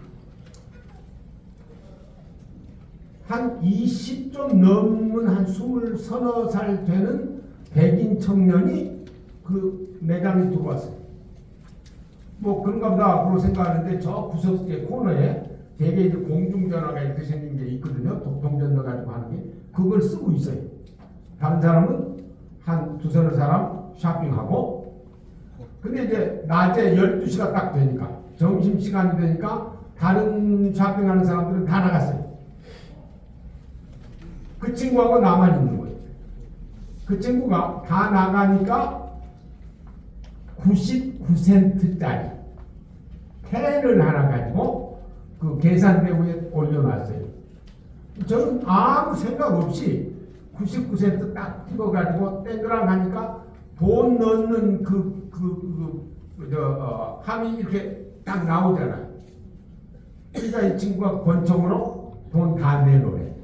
한 20 좀 넘은 한 20살 되는 백인 청년이 그 매장에 들어왔어요. 뭐 그런가 보다 그러고 생각하는데 저 구석에 코너에 되게 이제 공중전화가 이렇게 생긴 게 있거든요. 동전도 가지고 하는 게 그걸 쓰고 있어요. 다른 사람은 한 두서너 사람 쇼핑하고 근데 이제 낮에 12시가 딱 되니까 점심시간이 되니까 다른 쇼핑하는 사람들은 다 나갔어요. 그 친구하고 나만 있는 거예요. 그 친구가 다 나가니까 99센트짜리 펜을 하나 가지고 그 계산대구에 올려놨어요. 저는 아무 생각 없이 99센트 딱 찍어가지고 땡그랑 하니까 돈 넣는 함이 이렇게 딱 나오잖아요. 그러니까 이 친구가 권총으로 돈 다 내놓으래.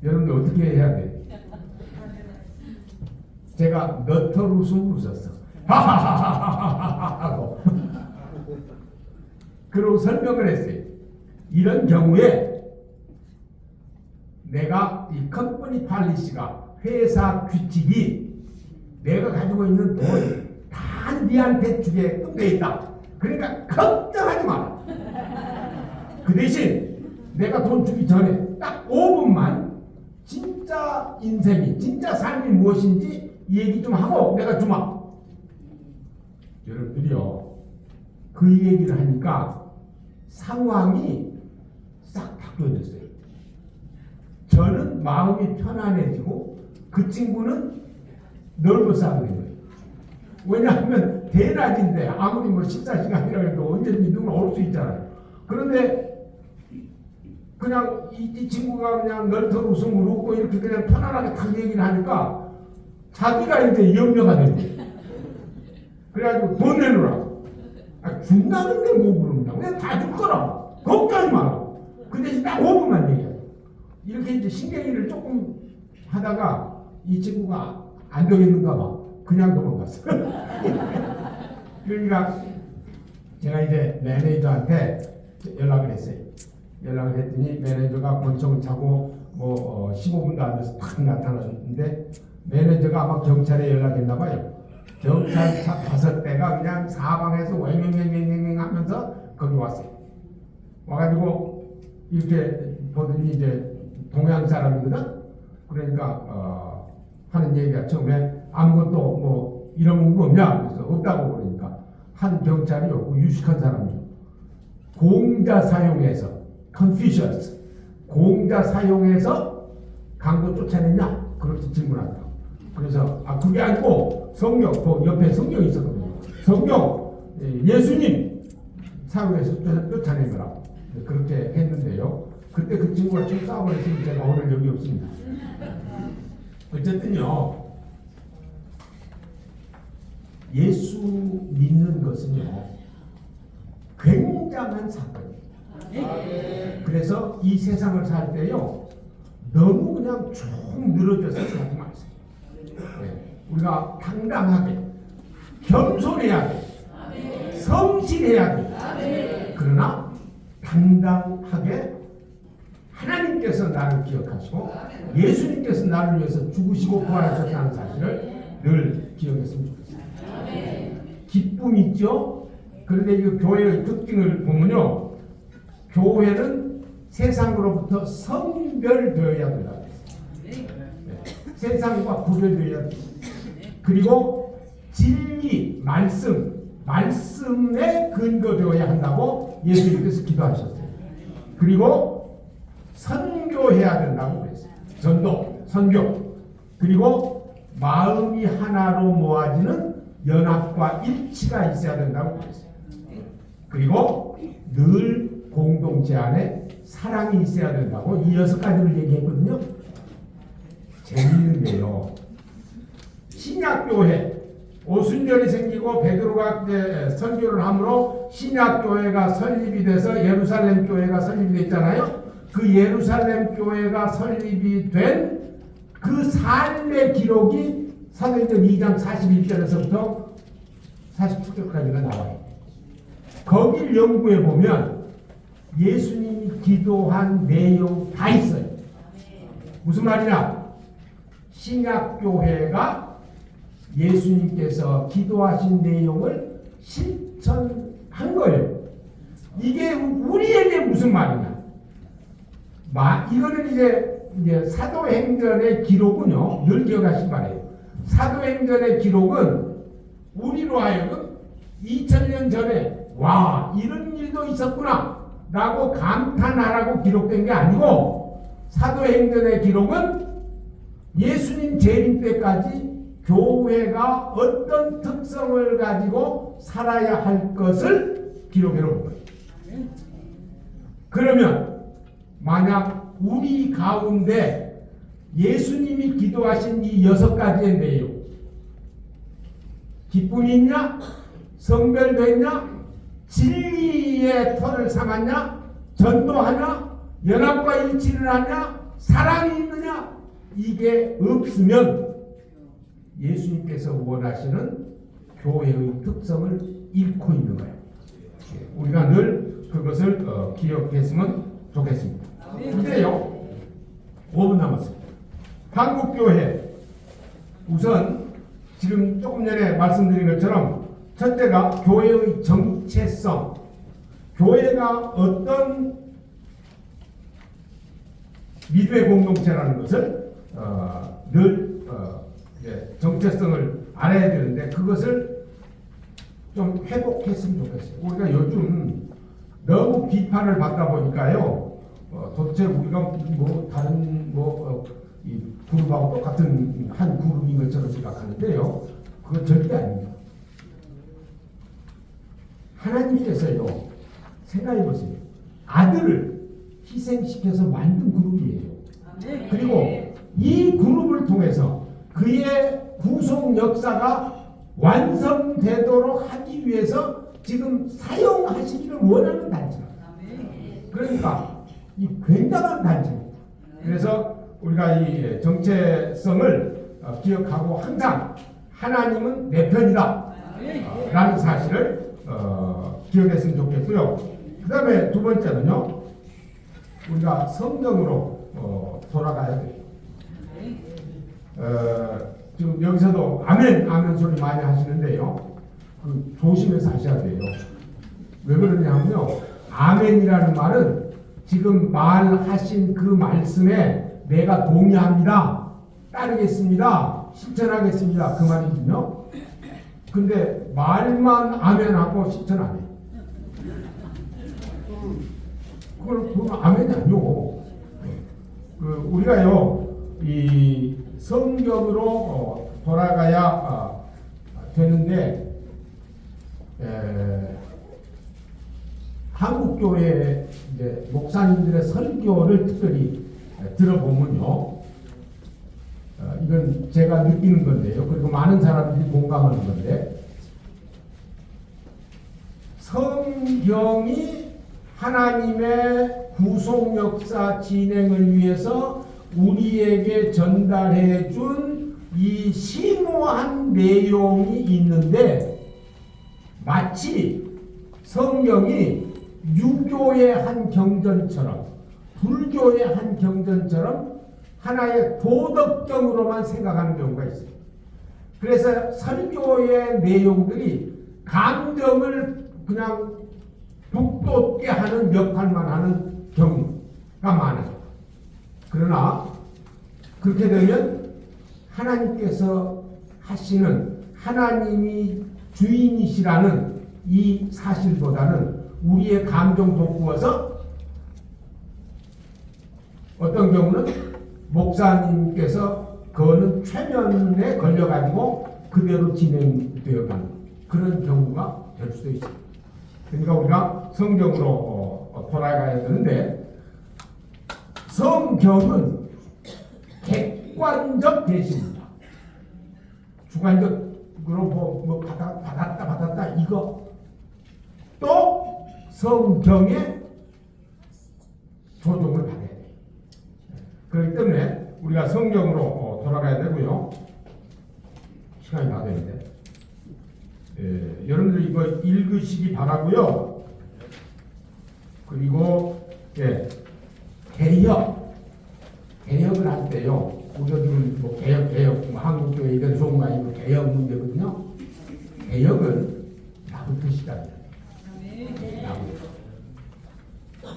여러분들 어떻게 해야 돼? 제가 너털 웃음을 웃었어. 하고 그러고 설명을 했어요. 이런 경우에 내가 이 컴퍼니 팔리시가 회사 규칙이 내가 가지고 있는 돈 다 니한테 주게끔 돼 있다. 그러니까 걱정하지 마라. 그 대신 내가 돈 주기 전에 딱 5분만 진짜 인생이, 진짜 삶이 무엇인지 얘기 좀 하고 내가 주마. 여러분들이요, 그 얘기를 하니까 상황이 싹 바뀌어졌어요. 저는 마음이 편안해지고 그 친구는 넓어서 하는 거예요. 왜냐하면 대낮인데 아무리 뭐 식사 시간이라고 해도 언제든지 누구나 올 수 있잖아요. 그런데 그냥 이 친구가 그냥 널털 웃음을 웃고 이렇게 그냥 편안하게 딱 얘기를 하니까 자기가 이제 염려가 되는 거예요. 그래가지고 돈 내놓으라. 준다는데 뭐 그러냐. 왜 다 줄 거라. 걱정하지 마라. 그 대신 딱 5분만 얘기해. 이렇게 이제 신경질을 조금 하다가 이 친구가 안 되겠는가 봐. 그냥 도망갔어. 그러니까 제가 이제 매니저한테 연락을 했어요. 연락을 했더니 매니저가 권총을 차고 15분도 안 돼서 탁 나타났는데 매니저가 아마 경찰에 연락했나 봐요. 경찰차 5대가 그냥 사방에서 왱왱왱왱 하면서 거기 왔어요. 와가지고 이렇게 보더니 이제 동양 사람이거든. 그러니까 하는 얘기가 처음에 아무것도 뭐 이런 거 없냐? 그래서 없다고 그러니까 한 경찰이요, 유식한 사람이요. 공자 사용해서 컨피셔스 공자 사용해서 강도 쫓아냈냐? 그렇게 질문한다. 그래서 그게 아니고 성경, 그 옆에 성경이 있었거든요. 성경 예수님 사용해서 쫓아낸 거라고 그렇게 했는데요. 그때 그 친구가 좀 싸움을 했으니 제가 오늘 여기 없습니다. 어쨌든요, 예수 믿는 것은요 굉장한 사건이에요. 그래서 이 세상을 살 때요 너무 그냥 쭉 늘어져서 살지 마세요. 우리가 당당하게 겸손해야 돼. 성실해야 돼. 그러나 당당하게 하나님께서 나를 기억하시고 예수님께서 나를 위해서 죽으시고 부활하셨다는 사실을 늘 기억했으면 좋겠습니다. 기쁨 있죠? 그런데 이 교회의 특징을 보면요, 교회는 세상으로부터 선별되어야 된다. 세상과 구별되어야 된다. 그리고 진리, 말씀에 근거되어야 한다고 예수님께서 기도하셨어요. 그리고 선교해야 된다고 그랬어요. 전도, 선교. 그리고 마음이 하나로 모아지는 연합과 일치가 있어야 된다고 그랬어요. 그리고 늘 공동체 안에 사랑이 있어야 된다고 이 6가지를 얘기했거든요. 재미있는 게요, 신약교회 오순절이 생기고 베드로가 이제 선교를 함으로 신약교회가 설립이 돼서 예루살렘 교회가 설립이 됐잖아요. 그 예루살렘 교회가 설립이 된 그 삶의 기록이 사도행전 2장 41절에서부터 47절까지가 나와요. 거길 연구해 보면 예수님이 기도한 내용 다 있어요. 무슨 말이냐? 신약교회가 예수님께서 기도하신 내용을 실천한 거예요. 이게 우리에게 무슨 말이냐? 이거는 이제 사도행전의 기록은요, 늘 기억하시기 바래요. 사도행전의 기록은 우리로 하여금 2000년 전에 와 이런 일도 있었구나 라고 감탄하라고 기록된 게 아니고, 사도행전의 기록은 예수님 재림 때까지 교회가 어떤 특성을 가지고 살아야 할 것을 기록해 놓은 거예요. 그러면 만약 우리 가운데 예수님이 기도하신 이 6가지의 내용, 기쁨이 있냐? 성별됐냐? 진리의 터를 삼았냐? 전도하냐? 연합과 일치를 하냐? 사랑이 있느냐? 이게 없으면 예수님께서 원하시는 교회의 특성을 잃고 있는 거예요. 우리가 늘 그것을 기억했으면 좋겠습니다. 이제요, 5분 남았습니다. 한국교회, 우선 지금 조금 전에 말씀드린 것처럼 첫째가 교회의 정체성, 교회가 어떤 미드의 공동체라는 것을 늘 정체성을 알아야 되는데 그것을 좀 회복했으면 좋겠어요. 우리가 요즘 너무 비판을 받다 보니까요. 도대체 우리가 뭐 다른 이 그룹하고 똑같은 한 그룹인 것처럼 생각하는데요. 그건 절대 아닙니다. 하나님께서요. 생각해 보세요. 아들을 희생시켜서 만든 그룹이에요. 그리고 이 그룹을 통해서 그의 구속 역사가 완성되도록 하기 위해서 지금 사용하시기를 원하는 단체입니다. 그러니까 이 굉장한 단체입니다. 그래서 우리가 이 정체성을 기억하고 항상 하나님은 내 편이다 라는 사실을 기억했으면 좋겠고요. 그 다음에 두 번째는요. 우리가 성경으로 돌아가야 돼요. 지금 여기서도 아멘 아멘 소리 많이 하시는데요. 조심해서 하셔야 돼요. 왜 그러냐면요. 아멘이라는 말은 지금 말하신 그 말씀에 내가 동의합니다. 따르겠습니다. 실천하겠습니다. 그 말이군요. 근데 말만 아멘하고 실천 안 해요. 그건 아멘이 아니고 우리가요 이 성경으로 돌아가야 되는데 한국 교회 이제 목사님들의 설교를 특별히 들어보면요 이건 제가 느끼는 건데요. 그리고 많은 사람들이 공감하는 건데 성경이 하나님의 구속 역사 진행을 위해서 우리에게 전달해 준 이 심오한 내용이 있는데 마치 성경이 유교의 한 경전처럼 불교의 한 경전처럼 하나의 도덕경으로만 생각하는 경우가 있어요. 그래서 설교의 내용들이 감정을 그냥 북돋게 하는 역할만 하는 경우가 많아요. 그러나 그렇게 되면 하나님께서 하시는 하나님이 주인이시라는 이 사실보다는 우리의 감정 돋구어서 어떤 경우는 목사님께서 그거는 최면에 걸려가지고 그대로 진행되어가는 그런 경우가 될 수도 있습니다. 그러니까 우리가 성경으로 돌아가야 되는데 성경은 객관적 계시입니다. 주관적으로 받았다 이거 또 성경의 조종을 받아야 돼요. 그렇기 때문에 우리가 성경으로 돌아가야 되고요. 시간이 다 되는데 여러분들 이거 읽으시기 바라고요. 그리고 개혁을 할 때요. 우리들은 뭐 개혁, 뭐 한국교회 이건 좋은 거 아니고 개혁 문제거든요. 개혁은 나부터 시작이에요. 나부터.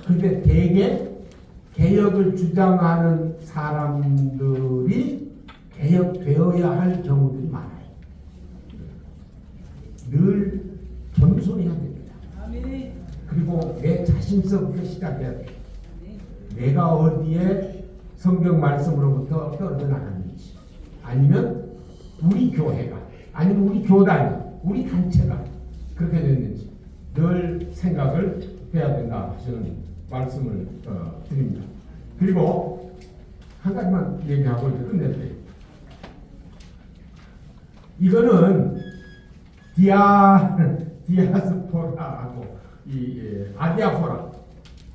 근데 대개 개혁을 주장하는 사람들이 개혁되어야 할 경우들이 많아요. 늘 겸손해야 됩니다. 그리고 내 자신서부터 시작해야 돼요. 내가 어디에 성경 말씀으로부터 떨어져 나갔는지, 아니면 우리 교회가, 아니면 우리 교단이, 우리 단체가 그렇게 됐는지 늘 생각을 해야 된다 하시는 말씀을 드립니다. 그리고 한 가지만 얘기하고 이제 끝낼게요. 이거는 디아스포라하고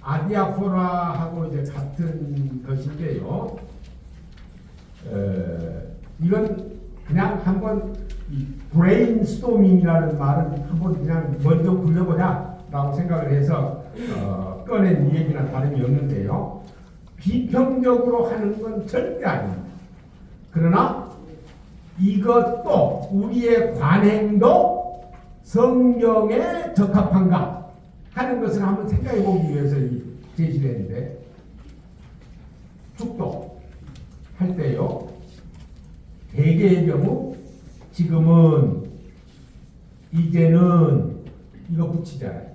아디아포라하고 이제 같은 것인데요. 이건 그냥 한번 이 브레인스토밍이라는 말은 한번 그냥 먼저 굴려보자라고 생각을 해서 꺼낸 얘기나 다름이 없는데요. 비평적으로 하는 건 절대 아닙니다. 그러나 이것도 우리의 관행도 성경에 적합한가 하는 것을 한번 생각해 보기 위해서 제시를 했는데 축도할 때요. 대개의 경우 지금은 이제는 이거 붙이잖아요.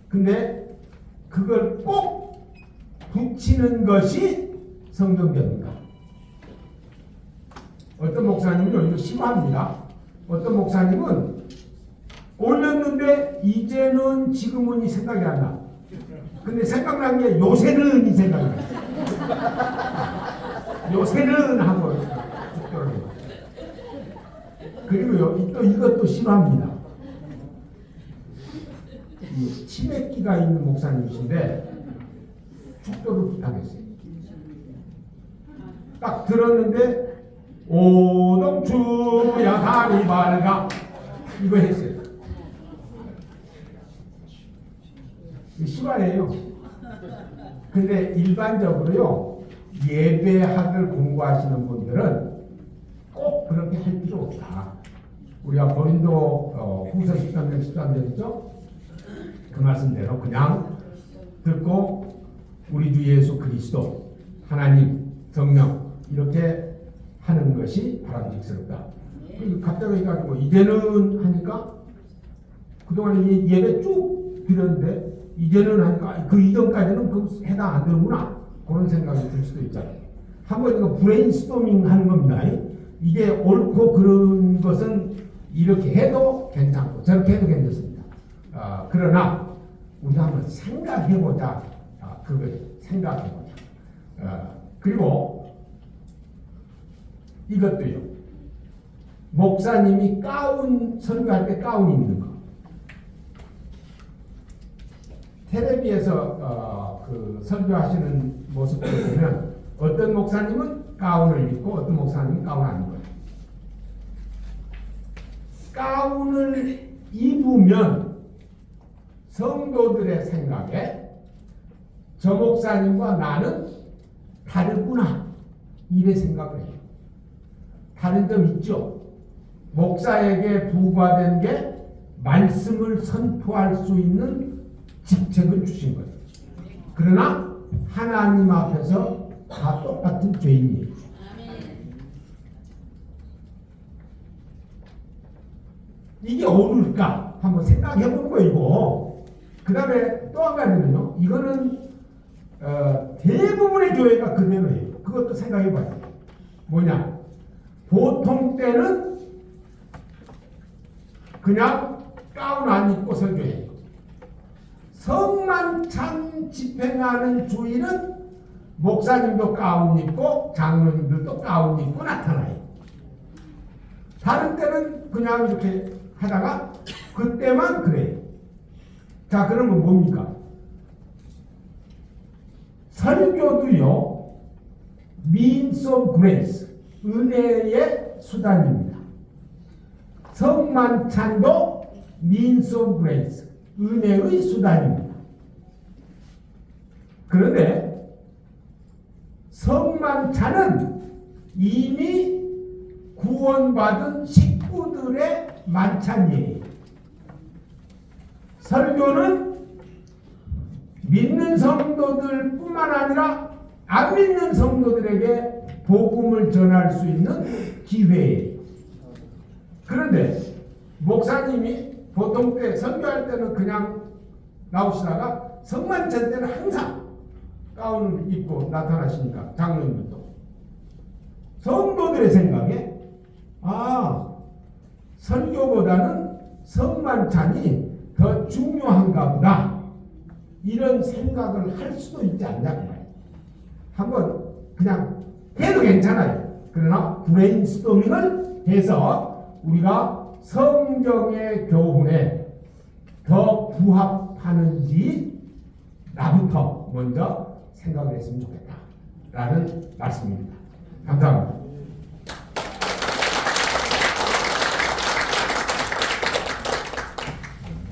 근데 그걸 꼭 붙이는 것이 성경적인가? 어떤 목사님은요, 이거 심합니다. 어떤 목사님은 올렸는데 이제는 지금은 이 생각이 안 나. 근데 생각난 게 요새는 이 생각이 나. 요새는 하고 죽더라고요. 그리고요, 또 이것도 싫어합니다. 이 치매기가 있는 목사님이신데 축도를 부탁했어요. 딱 들었는데 오동추야 다리 밝아 이거 했어요. 심하네요. 근데 일반적으로요, 예배학을 공부하시는 분들은 꼭 그렇게 할 필요 없다. 우리가 고린도 후서 13장 13절이죠. 그 말씀대로 그냥 듣고 우리 주 예수 그리스도 하나님 성령 이렇게 하는 것이 바람직스럽다. 갑자기 해가지고 이제는 하니까 그동안에 예배 쭉 드렸는데 이제는 하니까 그 이전까지는 그 해당 안 되는구나, 그런 생각이 들 수도 있잖아요. 한번 이거 브레인스토밍 하는 겁니다. 이게 옳고 그런 것은 이렇게 해도 괜찮고 저렇게 해도 괜찮습니다. 그러나 우리가 한번 생각해보자. 그걸 생각해보자. 그리고 이것도요. 목사님이 설교할 때 가운 입는 거. 텔레비에서 그 설교하시는 모습을 보면 어떤 목사님은 가운을 입고 어떤 목사님은 가운 안 입어요. 가운을 입으면 성도들의 생각에 저 목사님과 나는 다르구나 이래 생각을 해요. 다른 점 있죠. 목사에게 부과된 게 말씀을 선포할 수 있는 직책을 주신 거예요. 그러나 하나님 앞에서 다 똑같은 죄인이에요. 이게 옳을까? 한번 생각해 보는 거예요, 이거. 그 다음에 또 한 가지는요, 이거는 대부분의 교회가 그대로예요. 그것도 생각해 봐요. 뭐냐? 보통 때는 그냥 가운 안 입고 설교해요. 성만찬 집행하는 주일은 목사님도 가운 입고 장로님들도 가운 입고 나타나요. 다른 때는 그냥 이렇게 하다가 그때만 그래요. 자, 그러면 뭡니까? 설교도요, means of grace, 은혜의 수단입니다. 성만찬도 means of grace, 은혜의 수단입니다. 그런데 성만찬은 이미 구원받은 식구들의 만찬이에요. 설교는 믿는 성도들 뿐만 아니라 안 믿는 성도들에게 복음을 전할 수 있는 기회예요. 그런데 목사님이 보통 때 설교할 때는 그냥 나오시다가 성만찬 때는 항상 가운을 입고 나타나시니까 장로님도 성도들의 생각에 설교보다는 성만찬이 더 중요한가 보다 이런 생각을 할 수도 있지 않냐고 말이에요. 한번 그냥 해도 괜찮아요. 그러나 브레인스토밍을 해서 우리가 성경의 교훈에 더 부합하는지 나부터 먼저 생각을 했으면 좋겠다 라는 말씀입니다. 감사합니다.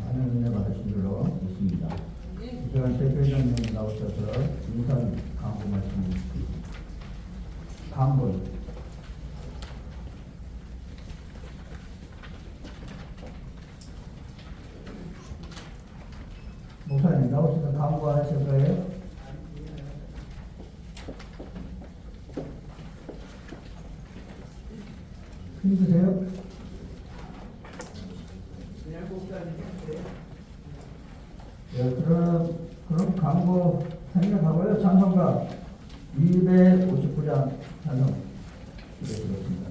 많은 은혜 받으신 줄로 믿습니다. 이 시간 대표장님 나오셔서 인상 강구 말씀 강구 목사님 나오셔서 강구하실 거예요? 힘드세요? 예, 그럼 광고 생략하고요. 찬송가 259장 찬송 드리겠습니다.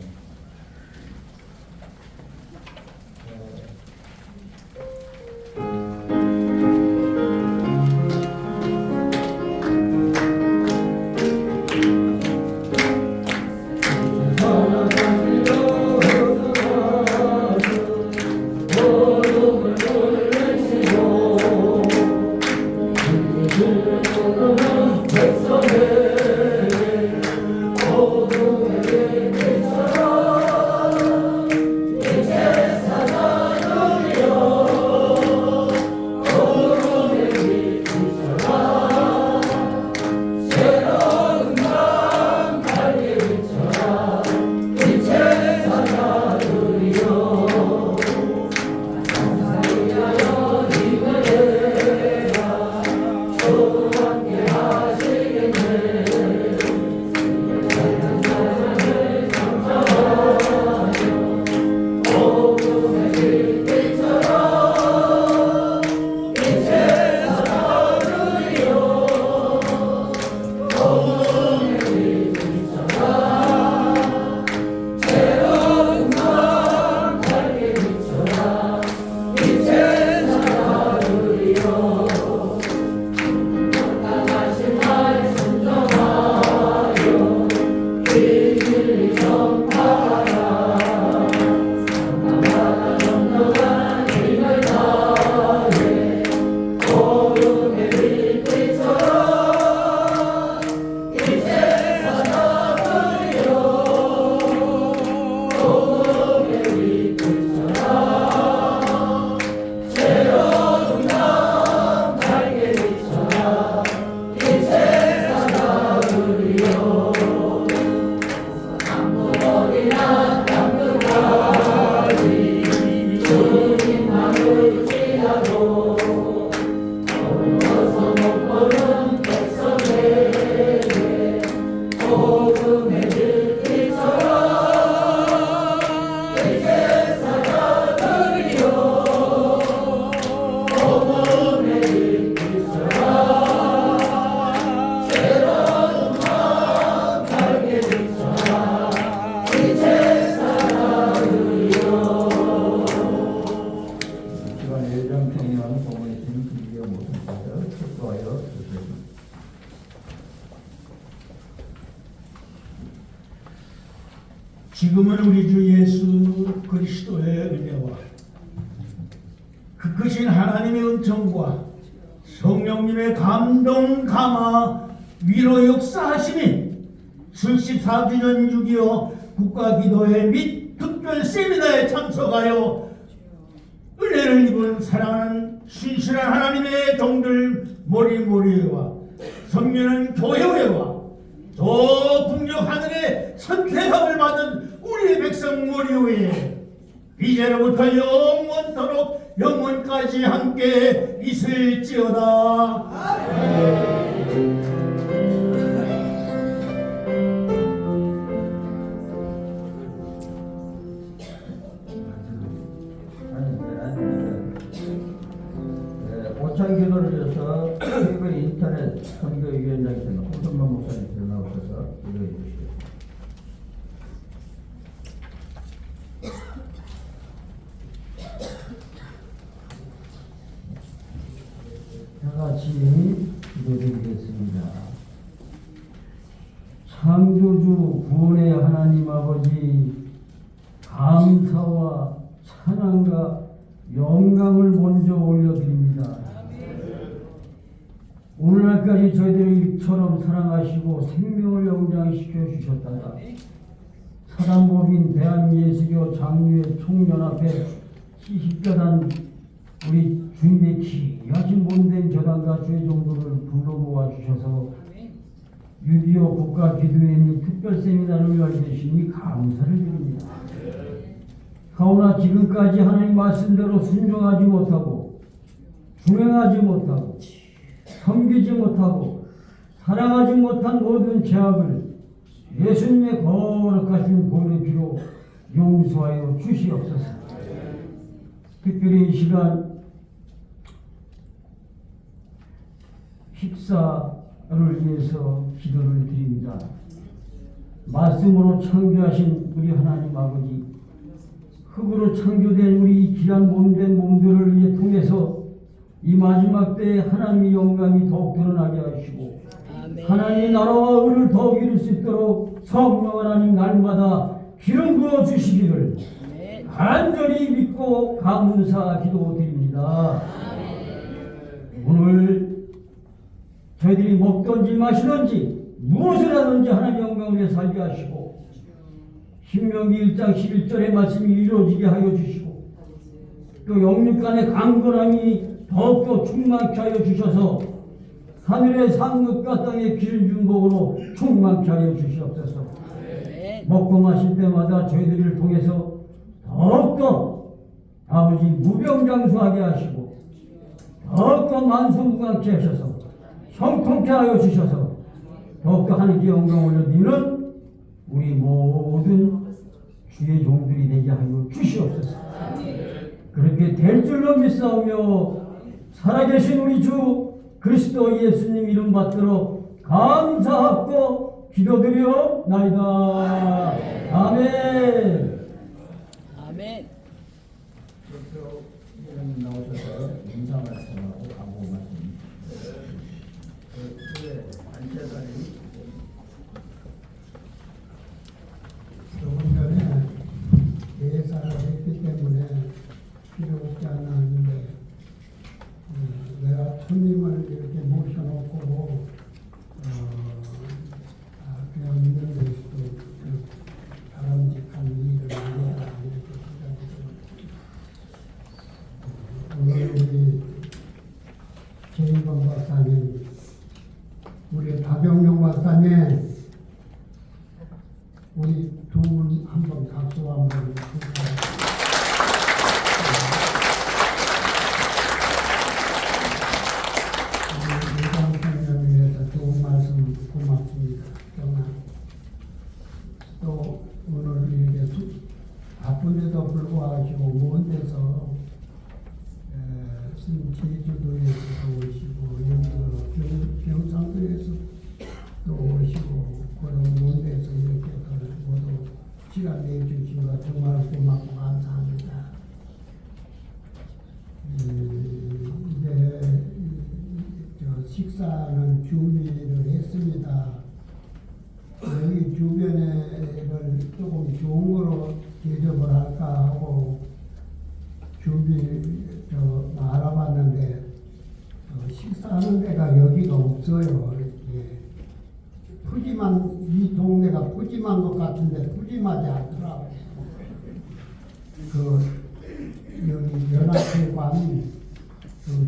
지금은 우리 주 예수 그리스도의 은혜와 그 크신 하나님의 은총과 성령님의 감동 감화 위로 역사하시니 74주년 6.25 국가기도회 및 특별 세미나에 참석하여 은혜를 입은 사랑하는 신실한 하나님의 종들 모리모리와 섬기는 교회와 저 북녘 하늘의 선택함을 받은 우리 백성 모리오에 이제로부터 영원토록 영원까지 함께 있을지어다. 오찬 기도를 위해서 KBS 인터넷 선교위원장이신 홍성만 목사님 나오셔서 기도해 주시죠. 다 같이 기도드리겠습니다. 창조주 구원의 하나님 아버지, 감사와 찬양과 영광을 먼저 올려드립니다. 오늘날까지 저희들을 이처럼 사랑하시고 생명을 영장시켜 주셨다가 사단법인 대한예수교 장로회 총연합회 70교단 우리 주님의 귀하신 몸된 교단과 주의 종도를 불러 모아 주셔서 6.25 국가기도회 및 특별세미나를 열리시니 감사를 드립니다. 하오나 지금까지 하나님 말씀대로 순종하지 못하고 준행하지 못하고 섬기지 못하고 사랑하지 못한 모든 죄악을 예수님의 거룩하신 보혈의 피로 용서 용서하여 주시옵소서. 특별히 이 시간 식사를 위해서 기도를 드립니다. 말씀으로 창조하신 우리 하나님 아버지, 흙으로 창조된 우리 귀한 몸된 몸들을 위해 통해서 이 마지막 때에 하나님의 영광이 더욱 드러나게 하시고 하나님의 나라와 의를 더욱 이룰 수 있도록 성령 하나님 날마다 기름 부어 주시기를 간절히 믿고 감사 기도드립니다. 오늘 저희들이 먹든지 마시든지 무엇을 하든지 하나님의 영광을 위해 살게 하시고 신명기 1장 11절의 말씀이 이루어지게 하여 주시고 또 영육간의 강건함이 더욱더 충만케 하여 주셔서 하늘의 상급과 땅의 기름 준 복으로 충만케 하여 주시옵소서. 먹고 마실 때마다 저희들을 통해서 더욱더 아버지 무병장수하게 하시고 더욱더 만수무강케 하셔서 형통케 하여 주셔서 더욱더 하나님께 영광 올려드리는 우리 모든 주의 종들이 되게 하여 주시옵소서. 그렇게 될 줄로 믿사오며 살아계신 우리 주 그리스도 예수님 이름 받들어 감사하고 기도드리옵나이다. 아멘. 아멘. 그렇죠. 위원님 나오셔서 인사 말씀하고 광고 말씀. 그래 안채사님. 조금 전에 예사를 했기 때문에 필요 없지 않나 하는데 내가 손님을 이렇게 모셔놓고 그냥 있는 데서도 바람직한 일을 해야 이렇게 생각해요. 오늘 우리 최인범 박사님, 우리 박영용 박사님, 우리 두 분 한번 박수 한번 부탁드립니다. 우리 위해서 좋은 말씀 고맙습니다. 정말 또 오늘 이렇게 바쁜데도 불구하고 먼 데서 제주도에서 오시고 여기 경상도에서 또 오시고 그런 먼 데서 이렇게 모두 시간 내주신 거 정말 고맙고 감사합니다. 이제 식사는 준비를 했습니다. 여기 주변에를 조금 좋은 거로 대접을 할까 하고 알아봤는데 식사하는 데가 여기가 없어요. 이렇게 푸짐한, 이 동네가 푸짐한 것 같은데 푸짐하지 않더라고요. 여기 연합회관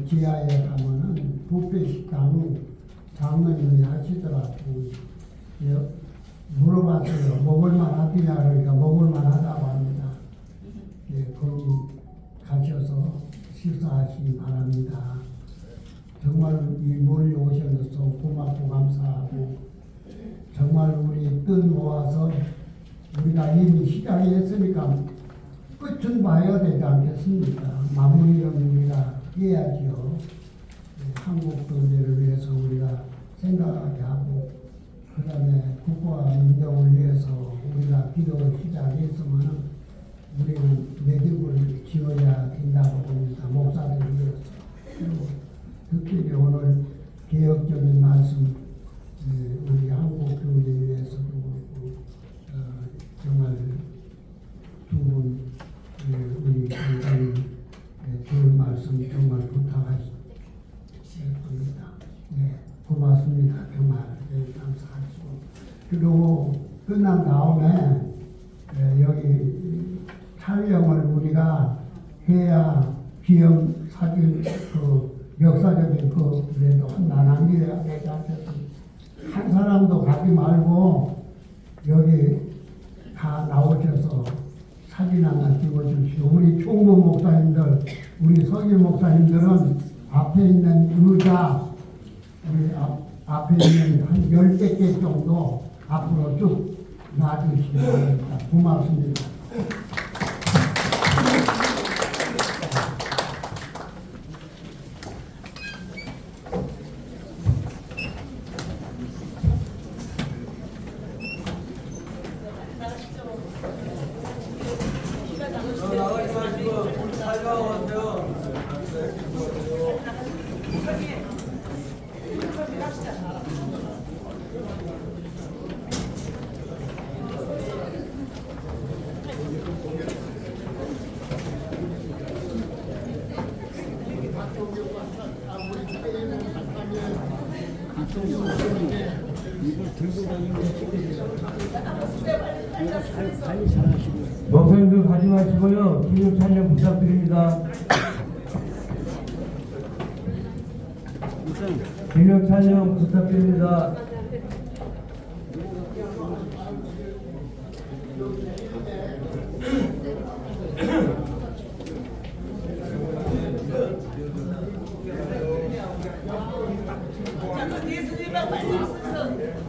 지하에 가면은 뷔페 식당 장로님이 하시더라고요. 물어봤어요. 먹을만 하더냐 그러니까 먹을만 하다고 합니다. 거기 가셔서 식사하시기 바랍니다. 정말 이 멀리 오셔서 고맙고 감사하고 정말 우리 뜻 모아서 우리가 이미 시작했으니까 끝은 봐야 되지 않겠습니까? 마무리는 우리가 해야지요. 한국 경제를 위해서 우리가 생각하게 하고 그 다음에 국가와 민족을 위해서 우리가 기도 시작했으면 우리는 매듭을 지어야 된다고 봅니다. 목사들을 위해서. 그리고 특히 오늘 개혁적인 말씀 우리 한국 교회를 위해서도 정말 두 분 우리 강사님 좋은 말씀 정말 부탁하십니다. 고맙습니다. 정말 감사하시고 그리고 끝난 다음에 여기 촬영을 우리가 해야 기념 사진 역사적인 그래도 나눠야 되지 않겠습니까? 한 사람도 가지 말고 여기 다 나오셔서 사진 하나 찍어주시고 우리 총무 목사님들, 우리 서길 목사님들은 앞에 있는 의자 우리 앞에 있는 한 10개 정도 앞으로 쭉 놔주시기 바랍니다. 고맙습니다. 목사님들 가지 마시고요. 기념 촬영 부탁드립니다. 기념 촬영 부탁드립니다. 예수님만 말씀